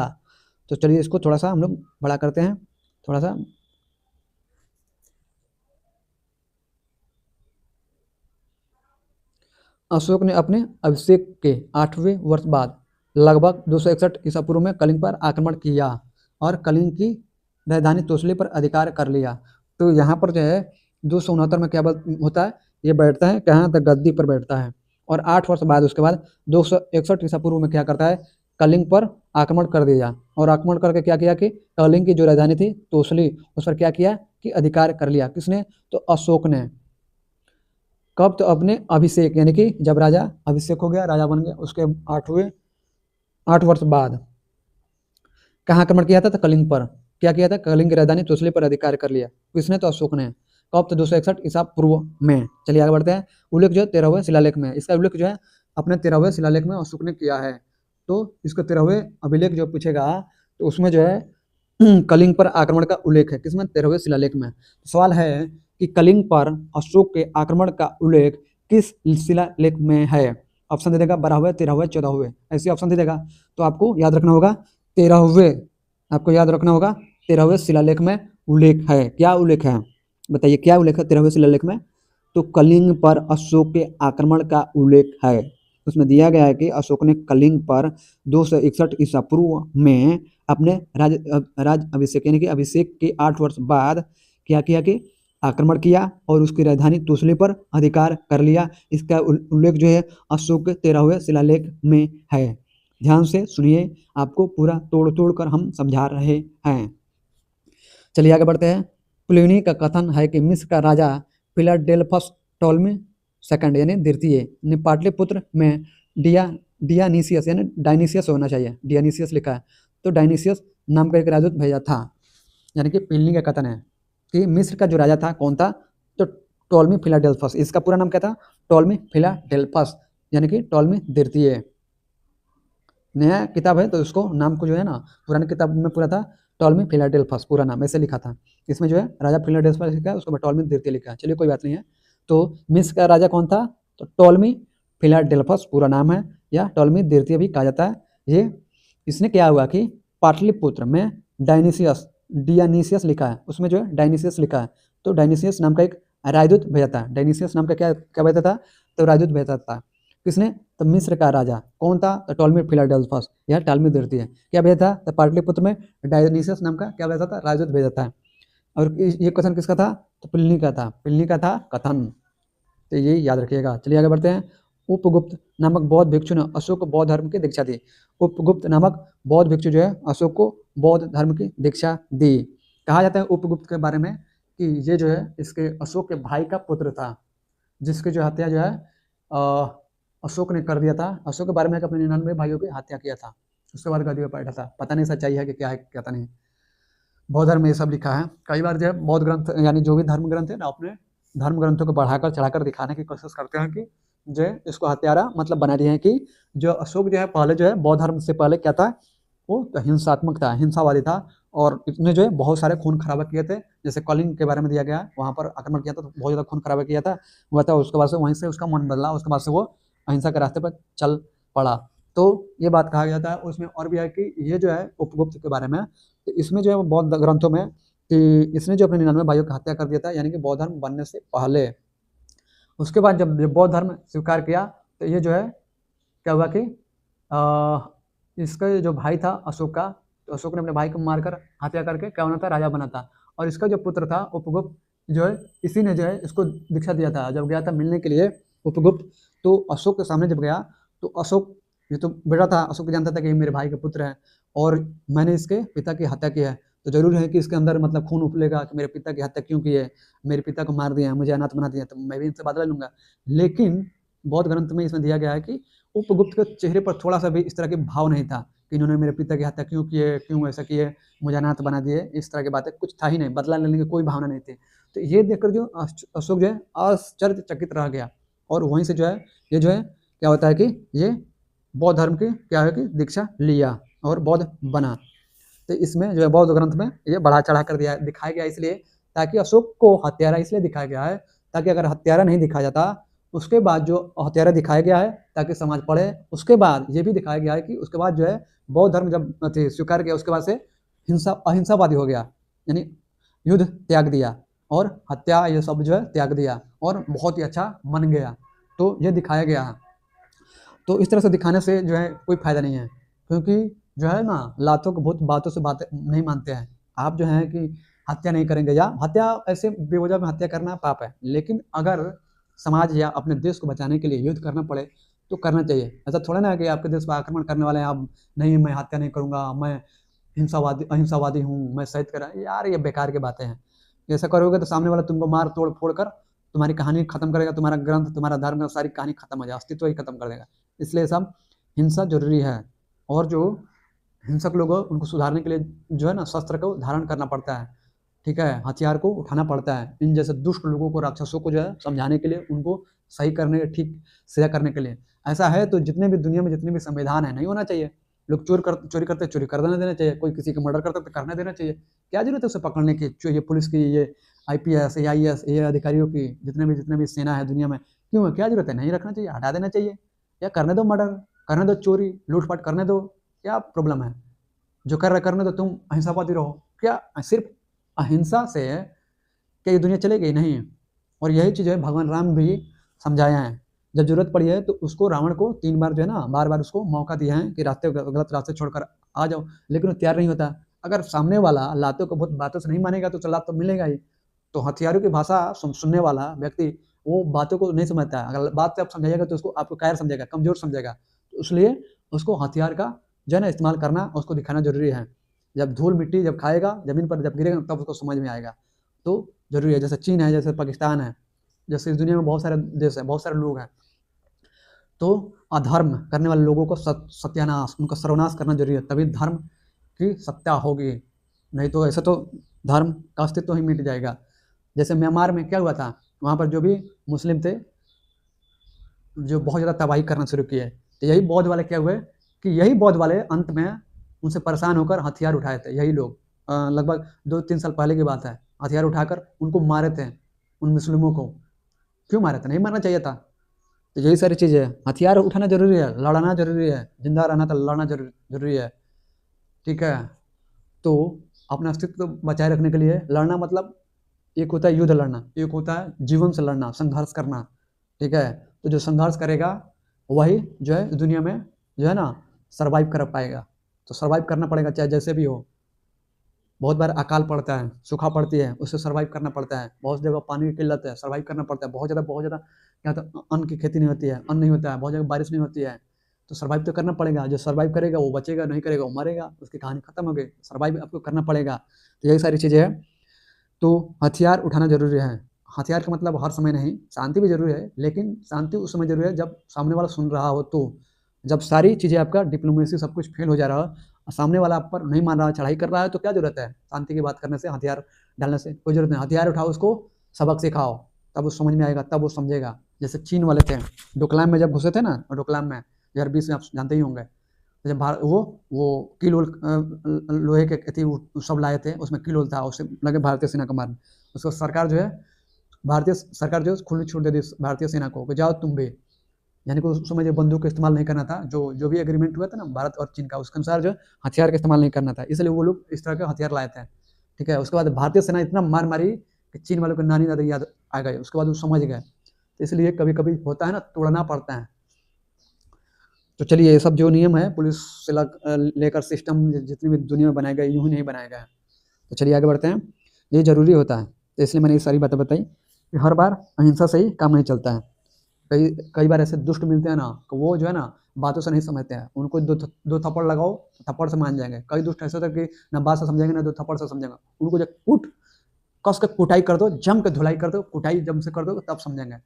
तो चलिए इसको थोड़ा सा हम लोग बड़ा करते हैं। थोड़ा सा अशोक ने अपने अभिषेक के 8वें वर्ष बाद लगभग 261 ईसा पूर्व में कलिंग पर आक्रमण किया और कलिंग की राजधानी तोसली पर अधिकार कर लिया। तो यहाँ पर जो है 269 में क्या होता है? ये बैठता है कहाँ? तो गद्दी पर बैठता है। और 8 वर्ष बाद उसके बाद 261 ईसा पूर्व में क्या करता है? कलिंग पर आक्रमण कर दिया और आक्रमण करके क्या किया कि कलिंग की जो राजधानी थी तोसली, उस पर क्या किया कि अधिकार कर लिया। किसने? तो अशोक ने। कब? तो अपने अभिषेक, यानी कि जब राजा अभिषेक हो गया, राजा बन गया, उसके 8 वर्ष बाद कहाँ आक्रमण किया था? तो कलिंग पर। क्या किया था? कलिंग की राजधानी तोसली पर अधिकार कर लिया। किसने? तो अशोक ने। कब? तो 261 ईसा पूर्व में। चलिए आगे बढ़ते हैं। उल्लेख जो है 13वें शिलालेख में। इसका उल्लेख जो है अपने 13वें शिलालेख में अशोक ने किया है। तो इसको 13वें अभिलेख जो पूछेगा तो उसमें जो है कलिंग पर आक्रमण का उल्लेख है। किसमें? 13वें शिलालेख में। सवाल है कि कलिंग पर अशोक के आक्रमण का उल्लेख किस शिलालेख में है? ऑप्शन दे देगा 12वें, 13वें, 14वें, ऐसे ऑप्शन दे देगा। तो आपको याद रखना होगा 13वें शिलालेख में उल्लेख है। क्या उल्लेख है? बताइए क्या उल्लेख है 13वें शिलालेख में? तो कलिंग पर अशोक के आक्रमण का उल्लेख है। उसमें दिया गया है कि अशोक ने कलिंग पर 261 ईसा पूर्व में अपने राज अभिषेक यानी कि अभिषेक के 8 वर्ष बाद क्या किया कि आक्रमण किया और उसकी राजधानी तोसली पर अधिकार कर लिया। इसका उल्लेख जो है अशोक के 13वें शिलालेख में है। ध्यान से सुनिए, आपको पूरा तोड़ कर हम समझा रहे हैं। चलिए आगे बढ़ते हैं। प्लिनी का कथन है कि मिस्र का राजा फिलाडेल्फस टॉलमी सेकंड यानी द्वितीय ने पाटलिपुत्र में डियानीसियस यानी डायनीसियस होना चाहिए, डियानीसियस लिखा है, तो डायनीसियस नाम का एक राजदूत भेजा था। यानी कि प्लिनी का कथन है कि मिस्र का जो राजा था कौन था? तो टॉलमी फिलाडेल्फस। इसका पूरा नाम क्या था? टॉलमी फिलाडेल्फस, यानी कि टॉलमी द्वितीय। नया किताब है तो उसको नाम को जो है ना, पुरानी किताब में पूरा था टॉलमी फिलाडेल्फस, पूरा नाम ऐसे लिखा था। इसमें जो है राजा फिलाडेल्फस लिखा है, उसको टॉलमी द्वितीय लिखा है। चलिए कोई बात नहीं है। तो मिस्र का राजा कौन था? तो टॉलमी फिलाडेल्फस पूरा नाम है, या टॉलमी द्वितीय भी कहा जाता है। ये इसने क्या हुआ कि पाटलिपुत्र में डायनीसियस लिखा है, उसमें जो है डायनीसियस लिखा है, तो डायनीसियस नाम का एक राजदूत भेजा था। डायनीसियस नाम का क्या क्या भेजा था? तो राजदूत भेजा था। किसने? तो मिस्र का राजा कौन था? तो टॉलमी फिलाडेल्फस, यह टॉलमी द्वितीय है। क्या भेजा था? तो पाटलिपुत्र में डायनीसियस नाम का क्या भेजा था? राजदूत भेजा था। और ये कथन किसका था? तो प्लिनी का था। प्लिनी का था कथन, तो ये याद रखिएगा। चलिए आगे बढ़ते हैं। उपगुप्त नामक बौद्ध भिक्षु ने अशोक को बौद्ध धर्म की दीक्षा दी। उपगुप्त नामक बौद्ध भिक्षु जो है अशोक को बौद्ध धर्म की दीक्षा दी। कहा जाता है उपगुप्त के बारे में कि ये जो है इसके अशोक के भाई का पुत्र था, जिसकी जो हत्या जो है अशोक ने कर दिया था। अशोक के बारे में अपने 99 भाइयों की हत्या किया था, उसके बाद गद्दी पर बैठा था। पता नहीं सच्चाई है कि क्या है क्या नहीं। बौद्ध धर्म में ये सब लिखा है। कई बार जो है बौद्ध ग्रंथ यानी जो भी धर्म ग्रंथ है ना, अपने धर्म ग्रंथों को बढ़ाकर चढ़ाकर दिखाने की कोशिश करते हैं कि जो है इसको हत्यारा मतलब बना दिए हैं कि जो अशोक जो है पहले जो है बौद्ध धर्म से पहले क्या था? वो तो हिंसात्मक था, हिंसावादी था, और इसने जो है बहुत सारे खून खराबा किए थे। जैसे कलिंग के बारे में दिया गया, वहाँ पर आक्रमण किया था तो बहुत ज़्यादा खून खराबा किया था हुआ था। उसके बाद से वहीं से उसका मन बदला, उसके बाद से वो अहिंसा के रास्ते पर चल पड़ा। तो ये बात कहा गया था। उसमें और भी है कि ये जो है उपगुप्त के बारे में, तो इसमें जो है बौद्ध ग्रंथों में कि इसने जो अपने 99 भाइयों की हत्या कर दिया था, यानी कि बौद्ध धर्म बनने से पहले। उसके बाद जब बौद्ध धर्म स्वीकार किया तो ये जो है क्या हुआ कि इसका जो भाई था अशोक का, तो अशोक ने अपने भाई को मारकर हत्या करके क्या बना था? राजा बना था। और इसका जो पुत्र था उपगुप्त जो है, इसी ने जो है इसको दीक्षा दिया था। जब गया था मिलने के लिए उपगुप्त, तो अशोक के सामने जब गया तो अशोक, ये तो बेटा था, अशोक जानता था कि ये मेरे भाई का पुत्र है और मैंने इसके पिता की हत्या की है, तो जरूर है कि इसके अंदर मतलब खून उपलेगा कि मेरे पिता की हत्या क्यों की है, मेरे पिता को मार दिया, मुझे अनाथ बना दिया, तो मैं भी इनसे बदला लूंगा। लेकिन बौद्ध ग्रंथ में इसमें दिया गया है कि उपगुप्त के चेहरे पर थोड़ा सा भी इस तरह के भाव नहीं था कि इन्होंने मेरे पिता की हत्या क्यों की है, क्यों ऐसा किए, मुझे अनाथ बना दिए, इस तरह की बातें कुछ था ही नहीं, बदला लेने की कोई भावना नहीं थी। तो ये देखकर जो अशोक जो है आश्चर्यचकित रह गया, और वहीं से जो है ये जो है क्या होता है कि ये बौद्ध धर्म की क्या है कि दीक्षा लिया और बौद्ध बना। तो इसमें जो है बौद्ध ग्रंथ में ये बढ़ा चढ़ा कर दिया दिखाया गया, इसलिए ताकि अशोक को हत्यारा इसलिए दिखाया गया है ताकि अगर हत्यारा नहीं दिखाया जाता, उसके बाद जो हत्यारा दिखाया गया है ताकि समाज पढ़े, उसके बाद ये भी दिखाया गया है कि उसके बाद जो है बौद्ध धर्म जब स्वीकार किया, उसके बाद से अहिंसावादी हो गया, यानी युद्ध त्याग दिया और हत्या ये सब जो है त्याग दिया और बहुत ही अच्छा मन गया। तो ये दिखाया गया है। तो इस तरह से दिखाने से जो है कोई फायदा नहीं है, क्योंकि जो है ना लातों को बहुत बातों से बातें नहीं मानते हैं। आप जो है कि हत्या नहीं करेंगे, या हत्या ऐसे बेवजह में हत्या करना पाप है, लेकिन अगर समाज या अपने देश को बचाने के लिए युद्ध करना पड़े तो करना चाहिए। ऐसा थोड़ा ना है कि आपके देश पर आक्रमण करने वाले हैं, आप नहीं मैं हत्या नहीं करूंगा, मैं अहिंसावादी हूँ, मैं शहीद करा, यार ये बेकार की बातें हैं। ऐसा करोगे तो सामने वाला तुमको मार तोड़ फोड़ कर तुम्हारी कहानी खत्म करेगा, तुम्हारा ग्रंथ तुम्हारा धर्म सारी कहानी खत्म हो जाए, अस्तित्व ही खत्म कर देगा। इसलिए सब हिंसा जरूरी है, और जो हिंसक लोग हैं उनको सुधारने के लिए जो है ना शस्त्र को धारण करना पड़ता है, ठीक है, हथियार को उठाना पड़ता है। इन जैसे दुष्ट लोगों को, राक्षसों को जो है समझाने के लिए, उनको सही करने ठीक सजा करने के लिए। ऐसा है तो जितने भी दुनिया में जितने भी संविधान है नहीं होना चाहिए। लोग चोरी करते चोरी करने देना चाहिए, कोई किसी का मर्डर करता तो करने देना चाहिए। क्या जरूरत है उसे पकड़ने की? ये पुलिस की, ये IPS AIS ये अधिकारियों की, जितने भी सेना है दुनिया में, क्यों है? क्या जरूरत है? नहीं रखना चाहिए, हटा देना चाहिए, या करने दो मर्डर, करने दो चोरी लूटपाट करने दो, क्या प्रॉब्लम है? जो कर रहे करने दो, तुम अहिंसावादी रहो। क्या सिर्फ अहिंसा से क्या ये दुनिया चलेगी? नहीं। और यही चीज़ है भगवान राम भी समझाया है। जब जरूरत पड़ी है तो उसको रावण को 3 बार जो है ना बार बार उसको मौका दिया है कि गलत रास्ते छोड़कर आ जाओ, लेकिन वो तैयार नहीं होता। अगर सामने वाला लातों को बहुत बातों से नहीं मानेगा तो लात तो मिलेगा ही। तो हथियारों की भाषा सुनने वाला व्यक्ति वो बातों को नहीं समझता है। अगर बात से आप समझाइएगा तो उसको आपको कायर समझेगा, कमजोर समझेगा। तो इसलिए उसको हथियार का जो है ना इस्तेमाल करना, उसको दिखाना जरूरी है। जब धूल मिट्टी जब खाएगा, जमीन पर जब गिरेगा, तब उसको समझ में आएगा। तो जरूरी है। जैसे चीन है, जैसे पाकिस्तान है, जैसे इस दुनिया में बहुत सारे देश हैं, बहुत सारे लोग हैं, तो अधर्म करने वाले लोगों को सत्यानाश, उनका सर्वनाश करना जरूरी है, तभी धर्म की सत्ता होगी। नहीं तो ऐसे तो धर्म का अस्तित्व ही मिट जाएगा। जैसे म्यांमार में क्या हुआ था, वहाँ पर जो भी मुस्लिम थे, जो बहुत ज़्यादा तबाही करना शुरू किए। तो यही बौद्ध वाले क्या हुए कि यही बौद्ध वाले अंत में उनसे परेशान होकर हथियार उठाए थे। यही लोग लगभग 2-3 साल पहले की बात है, हथियार उठाकर उनको मारे थे, उन मुस्लिमों को। क्यों मारे थे? नहीं मारना चाहिए था। तो यही सारी चीज़ें हैं, हथियार उठाना ज़रूरी है, लड़ना ज़रूरी है, जिंदा रहना तो लड़ना ज़रूरी है, ठीक है। तो अपना अस्तित्व बचाए रखने के लिए लड़ना, मतलब एक होता है युद्ध लड़ना, एक होता है जीवन से लड़ना, संघर्ष करना, ठीक है। तो जो संघर्ष करेगा वही जो है दुनिया में जो है ना सर्वाइव कर पाएगा। तो सर्वाइव करना पड़ेगा चाहे जैसे भी हो। बहुत बार अकाल पड़ता है, सूखा पड़ती है, उससे सर्वाइव करना पड़ता है। बहुत जगह पानी की किल्लत है, सर्वाइव करना पड़ता है। बहुत ज़्यादा क्या होता है, अन्न की खेती नहीं होती है, अन्न नहीं होता है, बहुत जगह बारिश नहीं होती है। तो सर्वाइव तो करना पड़ेगा। जो सर्वाइव करेगा वो बचेगा, नहीं करेगा वो मरेगा, उसकी कहानी खत्म हो गई। सर्वाइव आपको करना पड़ेगा। तो यही सारी चीज़ें हैं। तो हथियार उठाना ज़रूरी है। हथियार का मतलब हर समय नहीं, शांति भी ज़रूरी है, लेकिन शांति उस समय ज़रूरी है जब सामने वाला सुन रहा हो। तो जब सारी चीज़ें आपका डिप्लोमेसी सब कुछ फेल हो जा रहा हो और सामने वाला आप पर नहीं मान रहा, चढ़ाई कर रहा है, तो क्या ज़रूरत है शांति की बात करने से, हथियार डालने से? कोई ज़रूरत नहीं। हथियार उठाओ, उसको सबक सिखाओ, तब वो समझ में आएगा, तब वो समझेगा। जैसे चीन वाले थे, डोकलाम में जब घुसे थे ना, डोकलाम में 2020 में, आप जानते ही होंगे। जब वो किल उल लोहे के थी, वो सब लाए थे, उसमें किल उल था, उससे लगे भारतीय सेना को मारने। उसको सरकार जो है, भारतीय सरकार जो है खुली छूट दे दी भारतीय सेना को कि जाओ तुम भी। यानी कि उस समय जो बंदूक का इस्तेमाल नहीं करना था, जो भी एग्रीमेंट हुआ था ना भारत और चीन का, उसके अनुसार जो है हथियार का इस्तेमाल नहीं करना था, इसलिए वो लोग इस तरह के हथियार लाए थे, ठीक है। उसके बाद भारतीय सेना इतना मार मारी कि चीन वालों को नानी दादी याद आ गए। उसके बाद वो समझ गए। तो इसलिए कभी कभी होता है ना, तोड़ना पड़ता है। तो चलिए, ये सब जो नियम है पुलिस से लेकर सिस्टम जितनी भी दुनिया में बनाए गए, यूँ ही नहीं बनाए गए हैं। तो चलिए आगे बढ़ते हैं। ये ज़रूरी होता है, तो इसलिए मैंने ये सारी बातें बताई कि हर बार अहिंसा से ही काम नहीं चलता है। कई कई बार ऐसे दुष्ट मिलते हैं ना, तो वो जो है ना बातों से नहीं समझते हैं। उनको दो थप्पड़ लगाओ, थप्पड़ से मान जाएंगे। कई दुष्ट ऐसे होते हैं कि ना बात से समझेंगे, ना दो थप्पड़ से समझेंगे। उनको जब कस के कुटाई कर दो, जम के धुलाई कर दो, कुटाई जम से कर दो, तब समझेंगे।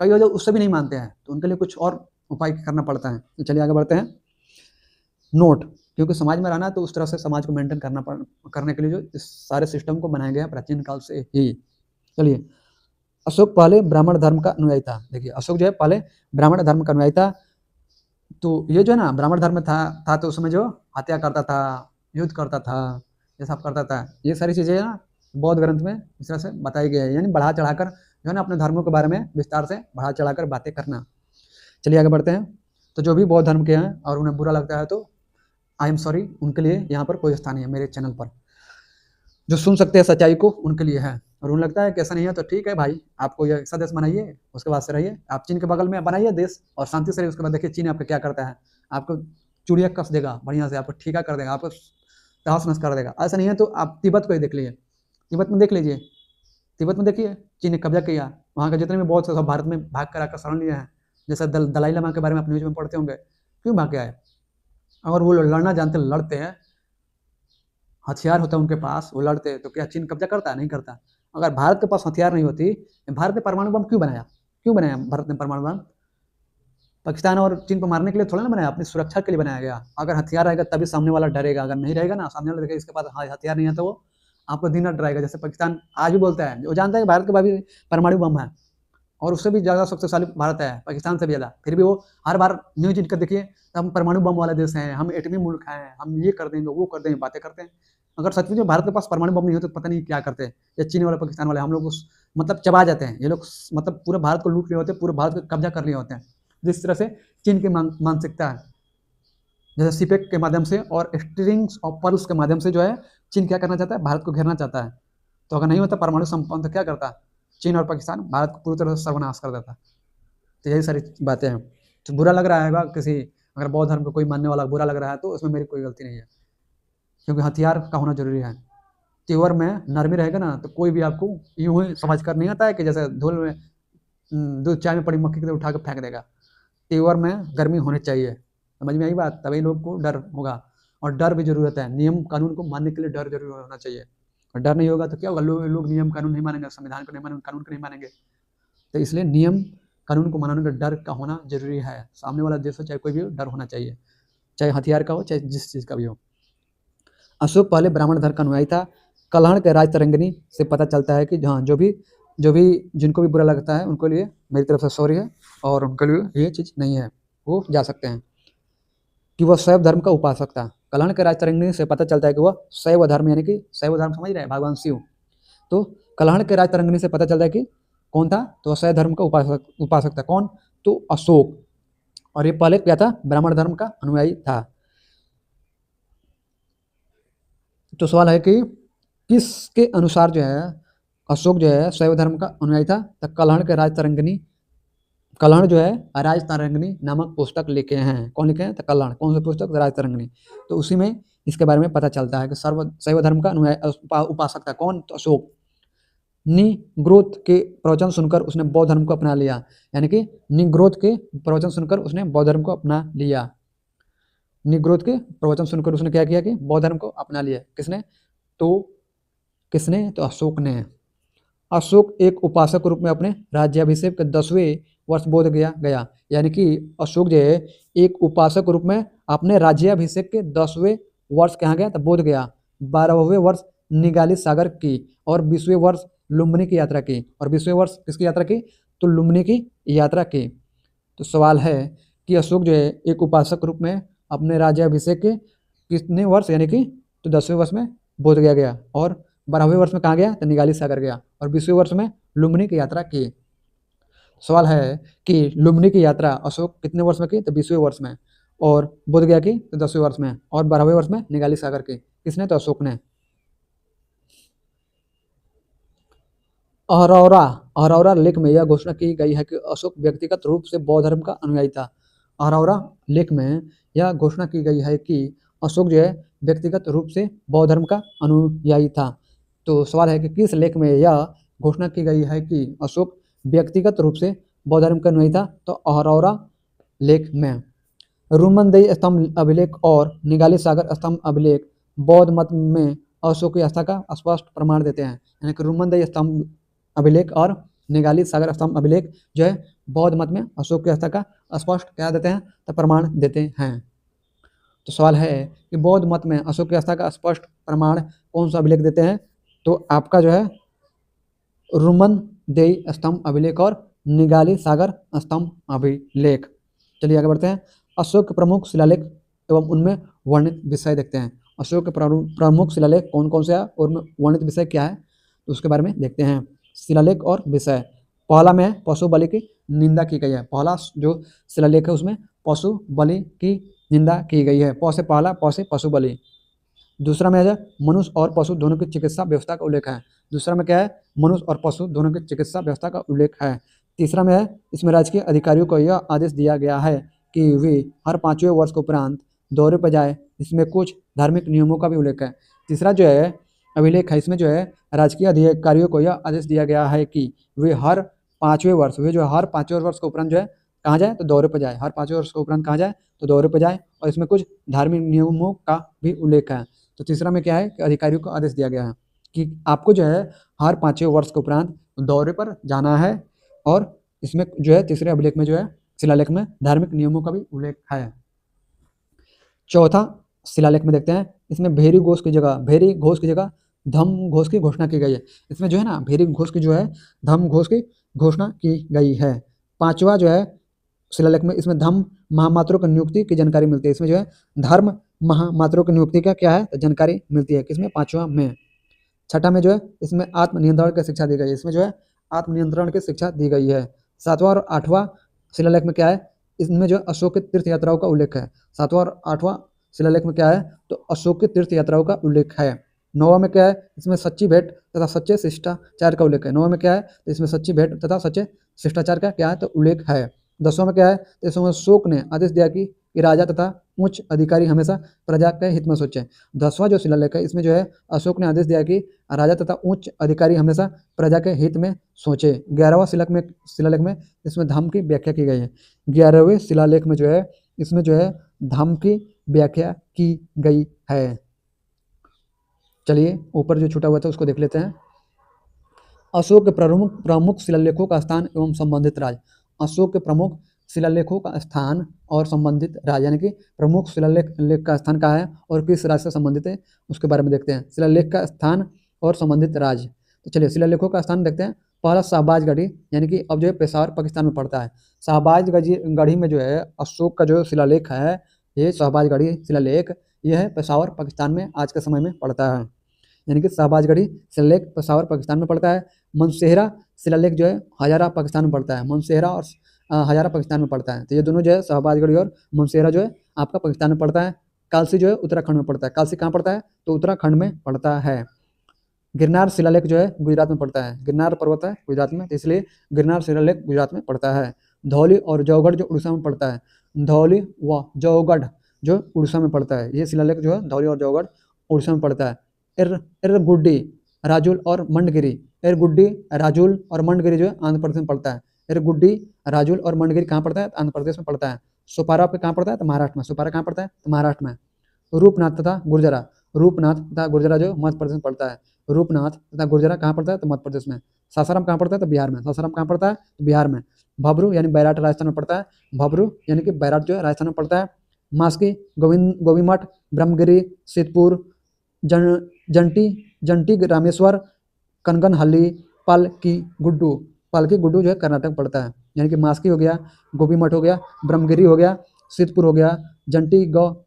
कई वजह उससे भी नहीं मानते हैं, तो उनके लिए कुछ और उपाय करना पड़ता है। तो चलिए आगे बढ़ते हैं। नोट, क्योंकि समाज में रहना है, तो उस तरह से समाज को मेंटेन करने के लिए जो इस सारे सिस्टम को बनाया गया प्राचीन काल से ही। चलिए, अशोक पहले ब्राह्मण धर्म का अनुयायी था। देखिए, अशोक जो है पहले ब्राह्मण धर्म का अनुयायी था। तो ये जो है ना ब्राह्मण धर्म में था तो उसमें जो हत्या करता था, युद्ध करता था, ये सब करता था। ये सारी चीज़ें ना बौद्ध ग्रंथ में इस तरह से बताई गई है, यानी बढ़ा चढ़ाकर जो है ना अपने धर्मों के बारे में विस्तार से बढ़ा चढ़ाकर बातें करना। चलिए आगे बढ़ते हैं। तो जो भी बौद्ध धर्म के हैं और उन्हें बुरा लगता है, तो आई एम सॉरी, उनके लिए यहाँ पर कोई स्थान नहीं है मेरे चैनल पर। जो सुन सकते हैं सच्चाई को, उनके लिए है। और उन्हें लगता है कि ऐसा नहीं है, तो ठीक है भाई, आपको ये ऐसा देश बनाइए, उसके बाद से रहिए। आप चीन के बगल में बनाइए देश और शांति से रहिए। उसके बाद देखिए चीन आपका क्या करता है। आपको चूड़िया कस देगा बढ़िया से, आपको ठीका कर देगा, आपको तहस नहस कर देगा। ऐसा नहीं है तो आप तिब्बत को ही देख लीजिए, तिब्बत में देख लीजिए, तिब्बत में देखिए चीन ने कब्जा किया। वहाँ के जितने भी बहुत से सब भारत में भाग कर आकर शरण लिए हैं। जैसे दलाई लामा के बारे में आप न्यूज में पढ़ते होंगे, क्यों भाग के आए? अगर वो लड़ना जानते लड़ते हैं, हथियार होता है उनके पास, वो लड़ते, तो क्या चीन कब्जा करता? नहीं करता। अगर भारत के पास हथियार नहीं होती, भारत ने परमाणु बम क्यों बनाया? क्यों बनाया भारत ने परमाणु बम? पाकिस्तान और चीन को मारने के लिए थोड़ा ना बनाया, अपनी सुरक्षा के लिए बनाया गया। अगर हथियार रहेगा तभी सामने वाला डरेगा। अगर नहीं रहेगा ना, सामने वाला देखेगा इसके पास हथियार नहीं है, तो वो आपको दिन रात डराएगा। जैसे पाकिस्तान आज भी बोलता है, वो जानता है कि भारत के पास भी परमाणु बम है और उससे भी ज़्यादा शक्तिशाली भारत है, पाकिस्तान से भी ज़्यादा। फिर भी वो हर बार न्यूज इनका देखिए, हम परमाणु बम वाला देश हैं, हम एटमी मुल्क हैं, हम ये कर देंगे, वो कर देंगे, बातें करते हैं। अगर सच में भारत के पास परमाणु बम नहीं हो तो पता नहीं क्या करते। या चीन वाले, पाकिस्तान वाले हम लोग उस मतलब चबा जाते हैं। ये लोग मतलब पूरे भारत को लूट लिए होते हैं, पूरे भारत को कब्जा कर लिए होते हैं। जिस तरह से चीन की मानसिकता है, जैसे सीपेक के माध्यम से और स्ट्रिंग्स ऑफ पर्ल्स के माध्यम से जो है चीन क्या करना चाहता है? भारत को घेरना चाहता है। तो अगर नहीं होता परमाणु संपन्न, तो क्या करता चीन और पाकिस्तान? भारत को पूरी तरह से सर्वनाश कर देता। तो यही सारी बातें हैं। तो बुरा लग रहा है किसी, अगर बौद्ध धर्म को कोई मानने वाला बुरा लग रहा है, तो उसमें मेरी कोई गलती नहीं है, क्योंकि हथियार का होना जरूरी है। तेवर में नरमी रहेगा ना, तो कोई भी आपको यूं ही समझ कर नहीं आता है कि जैसे धूल में दूध चाय में पड़ी मक्खी की उठा कर फेंक देगा। तेवर में गर्मी होनी चाहिए। समझ में आई बात? तभी लोग को डर होगा। और डर भी जरूरत है, नियम कानून को मानने के लिए डर जरूर होना चाहिए। और डर नहीं होगा तो क्या होगा? लोग नियम कानून नहीं मानेंगे, संविधान को नहीं मानेंगे, कानून को नहीं मानेंगे। तो इसलिए नियम कानून को मानने का डर का होना जरूरी है। सामने वाला देश हो चाहे कोई भी हो, डर होना चाहिए, चाहे हथियार का हो, चाहे जिस चीज़ का भी हो। अशोक पहले ब्राह्मण धर्म का अनुयायी था। कल्हण के राज तरंगिणी से पता चलता है कि हाँ, जो भी जो भी जिनको भी बुरा लगता है उनके लिए मेरी तरफ से सॉरी है, और उनके लिए ये चीज़ नहीं है, वो जा सकते हैं। कि वह शैव धर्म का उपासक था। कलहण के राजतरंगिणी से पता चलता है कि वह शैव धर्म, यानी कि शैव धर्म समझ रहे हैं, भगवान शिव। तो कलहण के राजतरंगिणी से पता चलता है कि कौन था, तो वह शैव धर्म का उपासक था। कौन, तो अशोक। और ये पहले क्या था, ब्राह्मण धर्म का अनुयायी था। तो सवाल है कि किसके अनुसार जो है अशोक जो है शैव धर्म का अनुयायी था। तो कलहण जो है राजतरंगिणी नामक पुस्तक लिखे हैं। कौन लिखे हैं, तो कलहण। कौन सी पुस्तक, राजतरंगिणी। तो उसी में इसके बारे में पता चलता है कि शैव धर्म का उपासक था। कौन, तो अशोक। निग्रोध के प्रवचन सुनकर उसने बौद्ध धर्म को अपना लिया। यानी कि निग्रोध के प्रवचन सुनकर उसने बौद्ध धर्म को अपना लिया। निग्रोध के प्रवचन सुनकर उसने क्या किया कि बौद्ध धर्म को अपना लिया। किसने, तो अशोक ने। अशोक एक उपासक के रूप में अपने राज्याभिषेक के 10वें वर्ष बोध गया। यानी कि अशोक जो है एक उपासक के रूप में अपने राज्याभिषेक के 10वें वर्ष कहाँ गया, तो बोध गया। 12वें वर्ष निगाली सागर की, और 20वें वर्ष लुम्बिनी की यात्रा की। और 20वें वर्ष किसकी यात्रा की, तो लुम्बिनी की यात्रा की। तो सवाल है कि अशोक जो है एक उपासक के रूप में अपने राज्याभिषेक के कितने वर्ष, यानी कि तो 10वें वर्ष में बोध गया, और 12वें वर्ष में कहाँ गया, तो निगाली सागर गया, और 20वें वर्ष में लुम्बिनी की यात्रा की। सवाल है कि लुम्बिनी की यात्रा अशोक कितने वर्ष में की, तो 20वें वर्ष में, और बोध गया की तो 10वें वर्ष में, और 12वें वर्ष में निगाली सागर की। किसने, तो अशोक ने। अहरौरा लेख में यह घोषणा की गई है कि अशोक व्यक्तिगत रूप से बौद्ध धर्म का अनुयायी था। अहरौरा लेख में यह घोषणा की गई है कि अशोक जो है व्यक्तिगत रूप से बौद्ध धर्म का अनुयायी था। तो सवाल है कि किस लेख में यह घोषणा की गई है कि अशोक व्यक्तिगत रूप से बौद्ध धर्म का अनुयायी था, तो अहरौरा लेख में। रुमनदेई स्तंभ अभिलेख और निगाली सागर स्तंभ अभिलेख बौद्ध मत में अशोक की आस्था का स्पष्ट प्रमाण देते हैं। यानी कि रुमनदेई स्तंभ अभिलेख और निगाली सागर स्तंभ अभिलेख जो है बौद्ध मत में अशोक की आस्था का स्पष्ट क्या देते हैं, तो प्रमाण देते हैं। तो सवाल है कि बौद्ध मत में अशोक की आस्था का स्पष्ट प्रमाण कौन सा अभिलेख देते हैं, तो आपका जो है रुमनदेई स्तंभ अभिलेख और निगाली सागर स्तंभ अभिलेख। चलिए आगे बढ़ते हैं। अशोक के प्रमुख शिलालेख एवं उनमें वर्णित विषय देखते हैं। अशोक के प्रमुख शिलालेख कौन कौन से हैं और उनमें वर्णित विषय क्या है, तो उसके बारे में देखते हैं। शिलालेख और विषय। पहला में पशु बलि की निंदा की गई है। पहला जो शिलालेख है उसमें पशु बलि की निंदा की गई है। प से पहला, प से पशु बलि। दूसरा में है मनुष्य और पशु दोनों की चिकित्सा व्यवस्था का उल्लेख है। दूसरा में क्या है, मनुष्य और पशु दोनों की चिकित्सा व्यवस्था का उल्लेख है। तीसरा में है इसमें राजकीय अधिकारियों को यह आदेश दिया गया है कि वे हर 5वें वर्ष के उपरांत दौरे पर जाए। इसमें कुछ धार्मिक नियमों का भी उल्लेख है। तीसरा जो है अभिलेख है, इसमें जो है राजकीय अधिकारियों को यह आदेश दिया गया है कि वे हर 5वें वर्ष के उपरांत जो है कहाँ जाए, तो दौरे पर जाए। हर 5वें वर्ष के उपरांत कहाँ जाए, तो दौरे पर जाए। और इसमें कुछ धार्मिक नियमों का भी उल्लेख है। तो तीसरा में क्या है कि अधिकारियों को आदेश दिया गया है कि आपको जो है हर 5वें वर्ष के उपरांत दौरे पर जाना है। और इसमें जो है तीसरे अभिलेख में जो है शिलालेख में धार्मिक नियमों का भी उल्लेख है। चौथा शिलालेख में देखते हैं, इसमें भेरी घोष की जगह धम्म घोष की घोषणा की गई है। इसमें जो है ना भेरी घोष की जो है धम्म घोष की घोषणा की गई है। पांचवा जो है शिलालेख में इसमें धम्म महामात्रों की नियुक्ति की जानकारी मिलती है। इसमें जो है धर्म महामात्रों की नियुक्ति का क्या है, तो जानकारी मिलती है। किसमें, पांचवा में। छठा में जो है इसमें आत्मनियंत्रण की शिक्षा दी गई है। इसमें जो है आत्मनियंत्रण की शिक्षा दी गई है। सातवां और आठवां शिलालेख में क्या है, इसमें जो अशोक की तीर्थ यात्राओं का उल्लेख है। सातवां और आठवां शिलालेख में क्या है, तो अशोक की तीर्थ यात्राओं का उल्लेख है। नौवां में क्या है, इसमें सच्ची भेंट तथा सच्चे शिष्टाचार का उल्लेख है। नौवां में क्या है, तो इसमें सच्ची भेंट तथा सच्चे शिष्टाचार का क्या है, तो उल्लेख है। 10वां में क्या है, तो इसमें अशोक ने आदेश दिया कि राजा तथा उच्च अधिकारी हमेशा प्रजा के हित में सोचे। 10वां जो शिलालेख है इसमें जो है अशोक ने आदेश दिया कि राजा तथा उच्च अधिकारी हमेशा प्रजा के हित में सोचे। 11वां शिलालेख में इसमें धम्म की व्याख्या की गई है। 11वें शिलालेख में जो है इसमें जो है धम्म की व्याख्या की गई है। चलिए ऊपर जो छूटा हुआ था उसको देख लेते हैं। अशोक के प्रमुख शिलालेखों का स्थान एवं संबंधित राज्य। अशोक के प्रमुख शिलालेखों का स्थान और संबंधित राज्य, यानी कि प्रमुख शिलालेख का स्थान कहाँ है और किस राज्य से संबंधित है उसके बारे में देखते हैं। शिलालेख का स्थान और संबंधित राज्य। तो चलिए शिलालेखों का स्थान देखते हैं। पहला शाहबाज गढ़ी, यानी कि अब जो है पेशावर पाकिस्तान में पड़ता है। शाहबाज गढ़ी में जो है अशोक का जो शिलालेख है, ये शाहबाज गढ़ी शिलालेख, ये है पेशावर पाकिस्तान में आज के समय में पड़ता है। यानी कि शाहबाज गढ़ी शिलालेख पेशावर पाकिस्तान में पड़ता है। मनसेहरा शिलालेख जो है हजारा पाकिस्तान में पड़ता है। मनसेहरा और हजारा पाकिस्तान में पड़ता है। तो ये दोनों जो है शाहबाज गढ़ी और मनसेहरा जो है आपका पाकिस्तान में पड़ता है। कालसी जो है उत्तराखंड में पड़ता है। कालसी कहाँ पड़ता है? तो उत्तराखंड में पड़ता है। गिरनार शिलालेख जो है गुजरात में पड़ता है। गिरनार पर्वत है गुजरात में, तो इसलिए गिरनार शिलालेख गुजरात में पड़ता है। धौली और जौगढ़ जो उड़ीसा में पड़ता है। धौली व जौगढ़ जो उड़ीसा में पड़ता है, ये शिलालेख जो है धौली और जौगढ़ उड़ीसा में पड़ता है। इरगुड्डी, राजूल और मंडगिरी, इरगुड्डी, राजूल और मंडगिरी जो है आंध्र प्रदेश में पड़ता है। इरगुड्डी, राजूल और मंडगिरी कहाँ पड़ता है? आंध्र प्रदेश में पड़ता है। सुपारा पे कहाँ पड़ता है? तो महाराष्ट्र में। सुपारा कहाँ पड़ता है? तो महाराष्ट्र में। रूपनाथ तथा गुर्जरा, रूपनाथ तथा गुर्जरा जो मध्य प्रदेश में पड़ता है। रूपनाथ तथा गुर्जरा कहाँ पड़ता है? तो मध्य प्रदेश में। सासाराम कहाँ पड़ता है? तो बिहार में। सासाराम कहाँ पड़ता है? तो बिहार में। भबरू यानी बैराट राजस्थान में पड़ता है। भबरू यानी कि बैराट जो है राजस्थान में पड़ता है। मास्की, गोविमठ, ब्रह्मगिरी, सिद्धपुर, जंटी, जंटी रामेश्वर, कनगनहल्ली, पालकी गुड्डू, पालकी गुड्डू जो है कर्नाटक में पड़ता है। यानी कि मास्की हो गया, गोबीमठ हो गया, ब्रह्मगिरी हो गया, सिद्धपुर हो गया, जंटी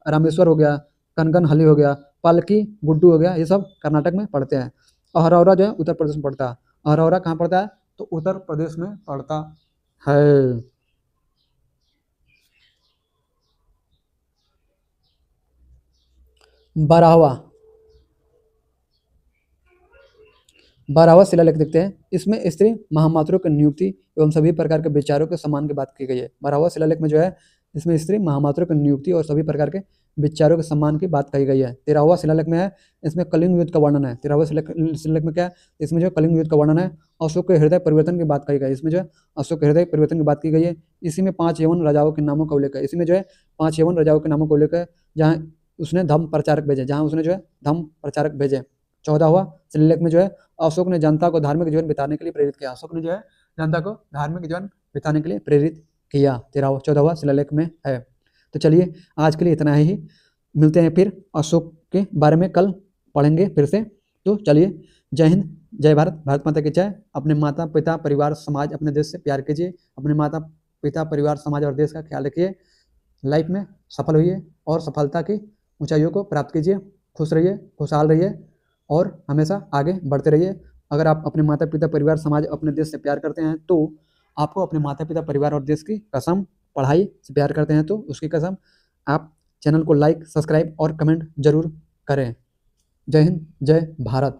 रामेश्वर हो गया, कनगनहल्ली हो गया, पालकी गुड्डू हो गया, ये सब कर्नाटक में पड़ते हैं। अहरौरा जो है उत्तर प्रदेश में पड़ता है। अहरौरा कहाँ पड़ता है? तो उत्तर प्रदेश में पड़ता है। बारहवा, बारहवा शिलालेख देखते हैं। इसमें स्त्री महामात्रों की नियुक्ति एवं सभी प्रकार के विचारों के सम्मान की बात की गई है। बारहवा शिलालेख में जो है इसमें स्त्री महामात्रों की नियुक्ति और सभी प्रकार के विचारों के सम्मान की बात कही गई है। 13वां शिलालेख में है, इसमें कलिंग युद्ध का वर्णन है। 13वां शिलालेख में क्या है? इसमें जो कलिंग युद्ध का वर्णन है। अशोक के हृदय परिवर्तन की बात कही गई है। इसमें जो है अशोक के हृदय परिवर्तन की बात की गई है। इसी में 5 यवन राजाओं के नामों का उल्लेख है। इसी में जो है 5 यवन राजाओं के नामों का उल्लेख है, जहाँ उसने धर्म प्रचारक भेजे, जहाँ उसने जो है धर्म प्रचारक भेजे। 14वां शिलालेख में जो है अशोक ने जनता को धार्मिक जीवन बिताने के लिए प्रेरित किया। अशोक ने जो है जनता को धार्मिक जीवन बिताने के लिए प्रेरित किया। 14वां शिलालेख में है। तो चलिए आज के लिए इतना ही। मिलते हैं फिर अशोक के बारे में कल पढ़ेंगे फिर से। तो चलिए, जय हिंद, जय भारत, भारत माता की जय। अपने माता पिता परिवार समाज अपने देश से प्यार कीजिए। अपने माता पिता परिवार समाज और देश का ख्याल रखिए। लाइफ में सफल होइए और सफलता की ऊंचाइयों को प्राप्त कीजिए। खुश रहिए, खुशहाल रहिए और हमेशा आगे बढ़ते रहिए। अगर आप अपने माता पिता परिवार समाज अपने देश से प्यार करते हैं तो आपको अपने माता पिता परिवार और देश की कसम, पढ़ाई से प्यार करते हैं तो उसकी कसम, आप चैनल को लाइक, सब्सक्राइब और कमेंट जरूर करें। जय हिंद, जय भारत।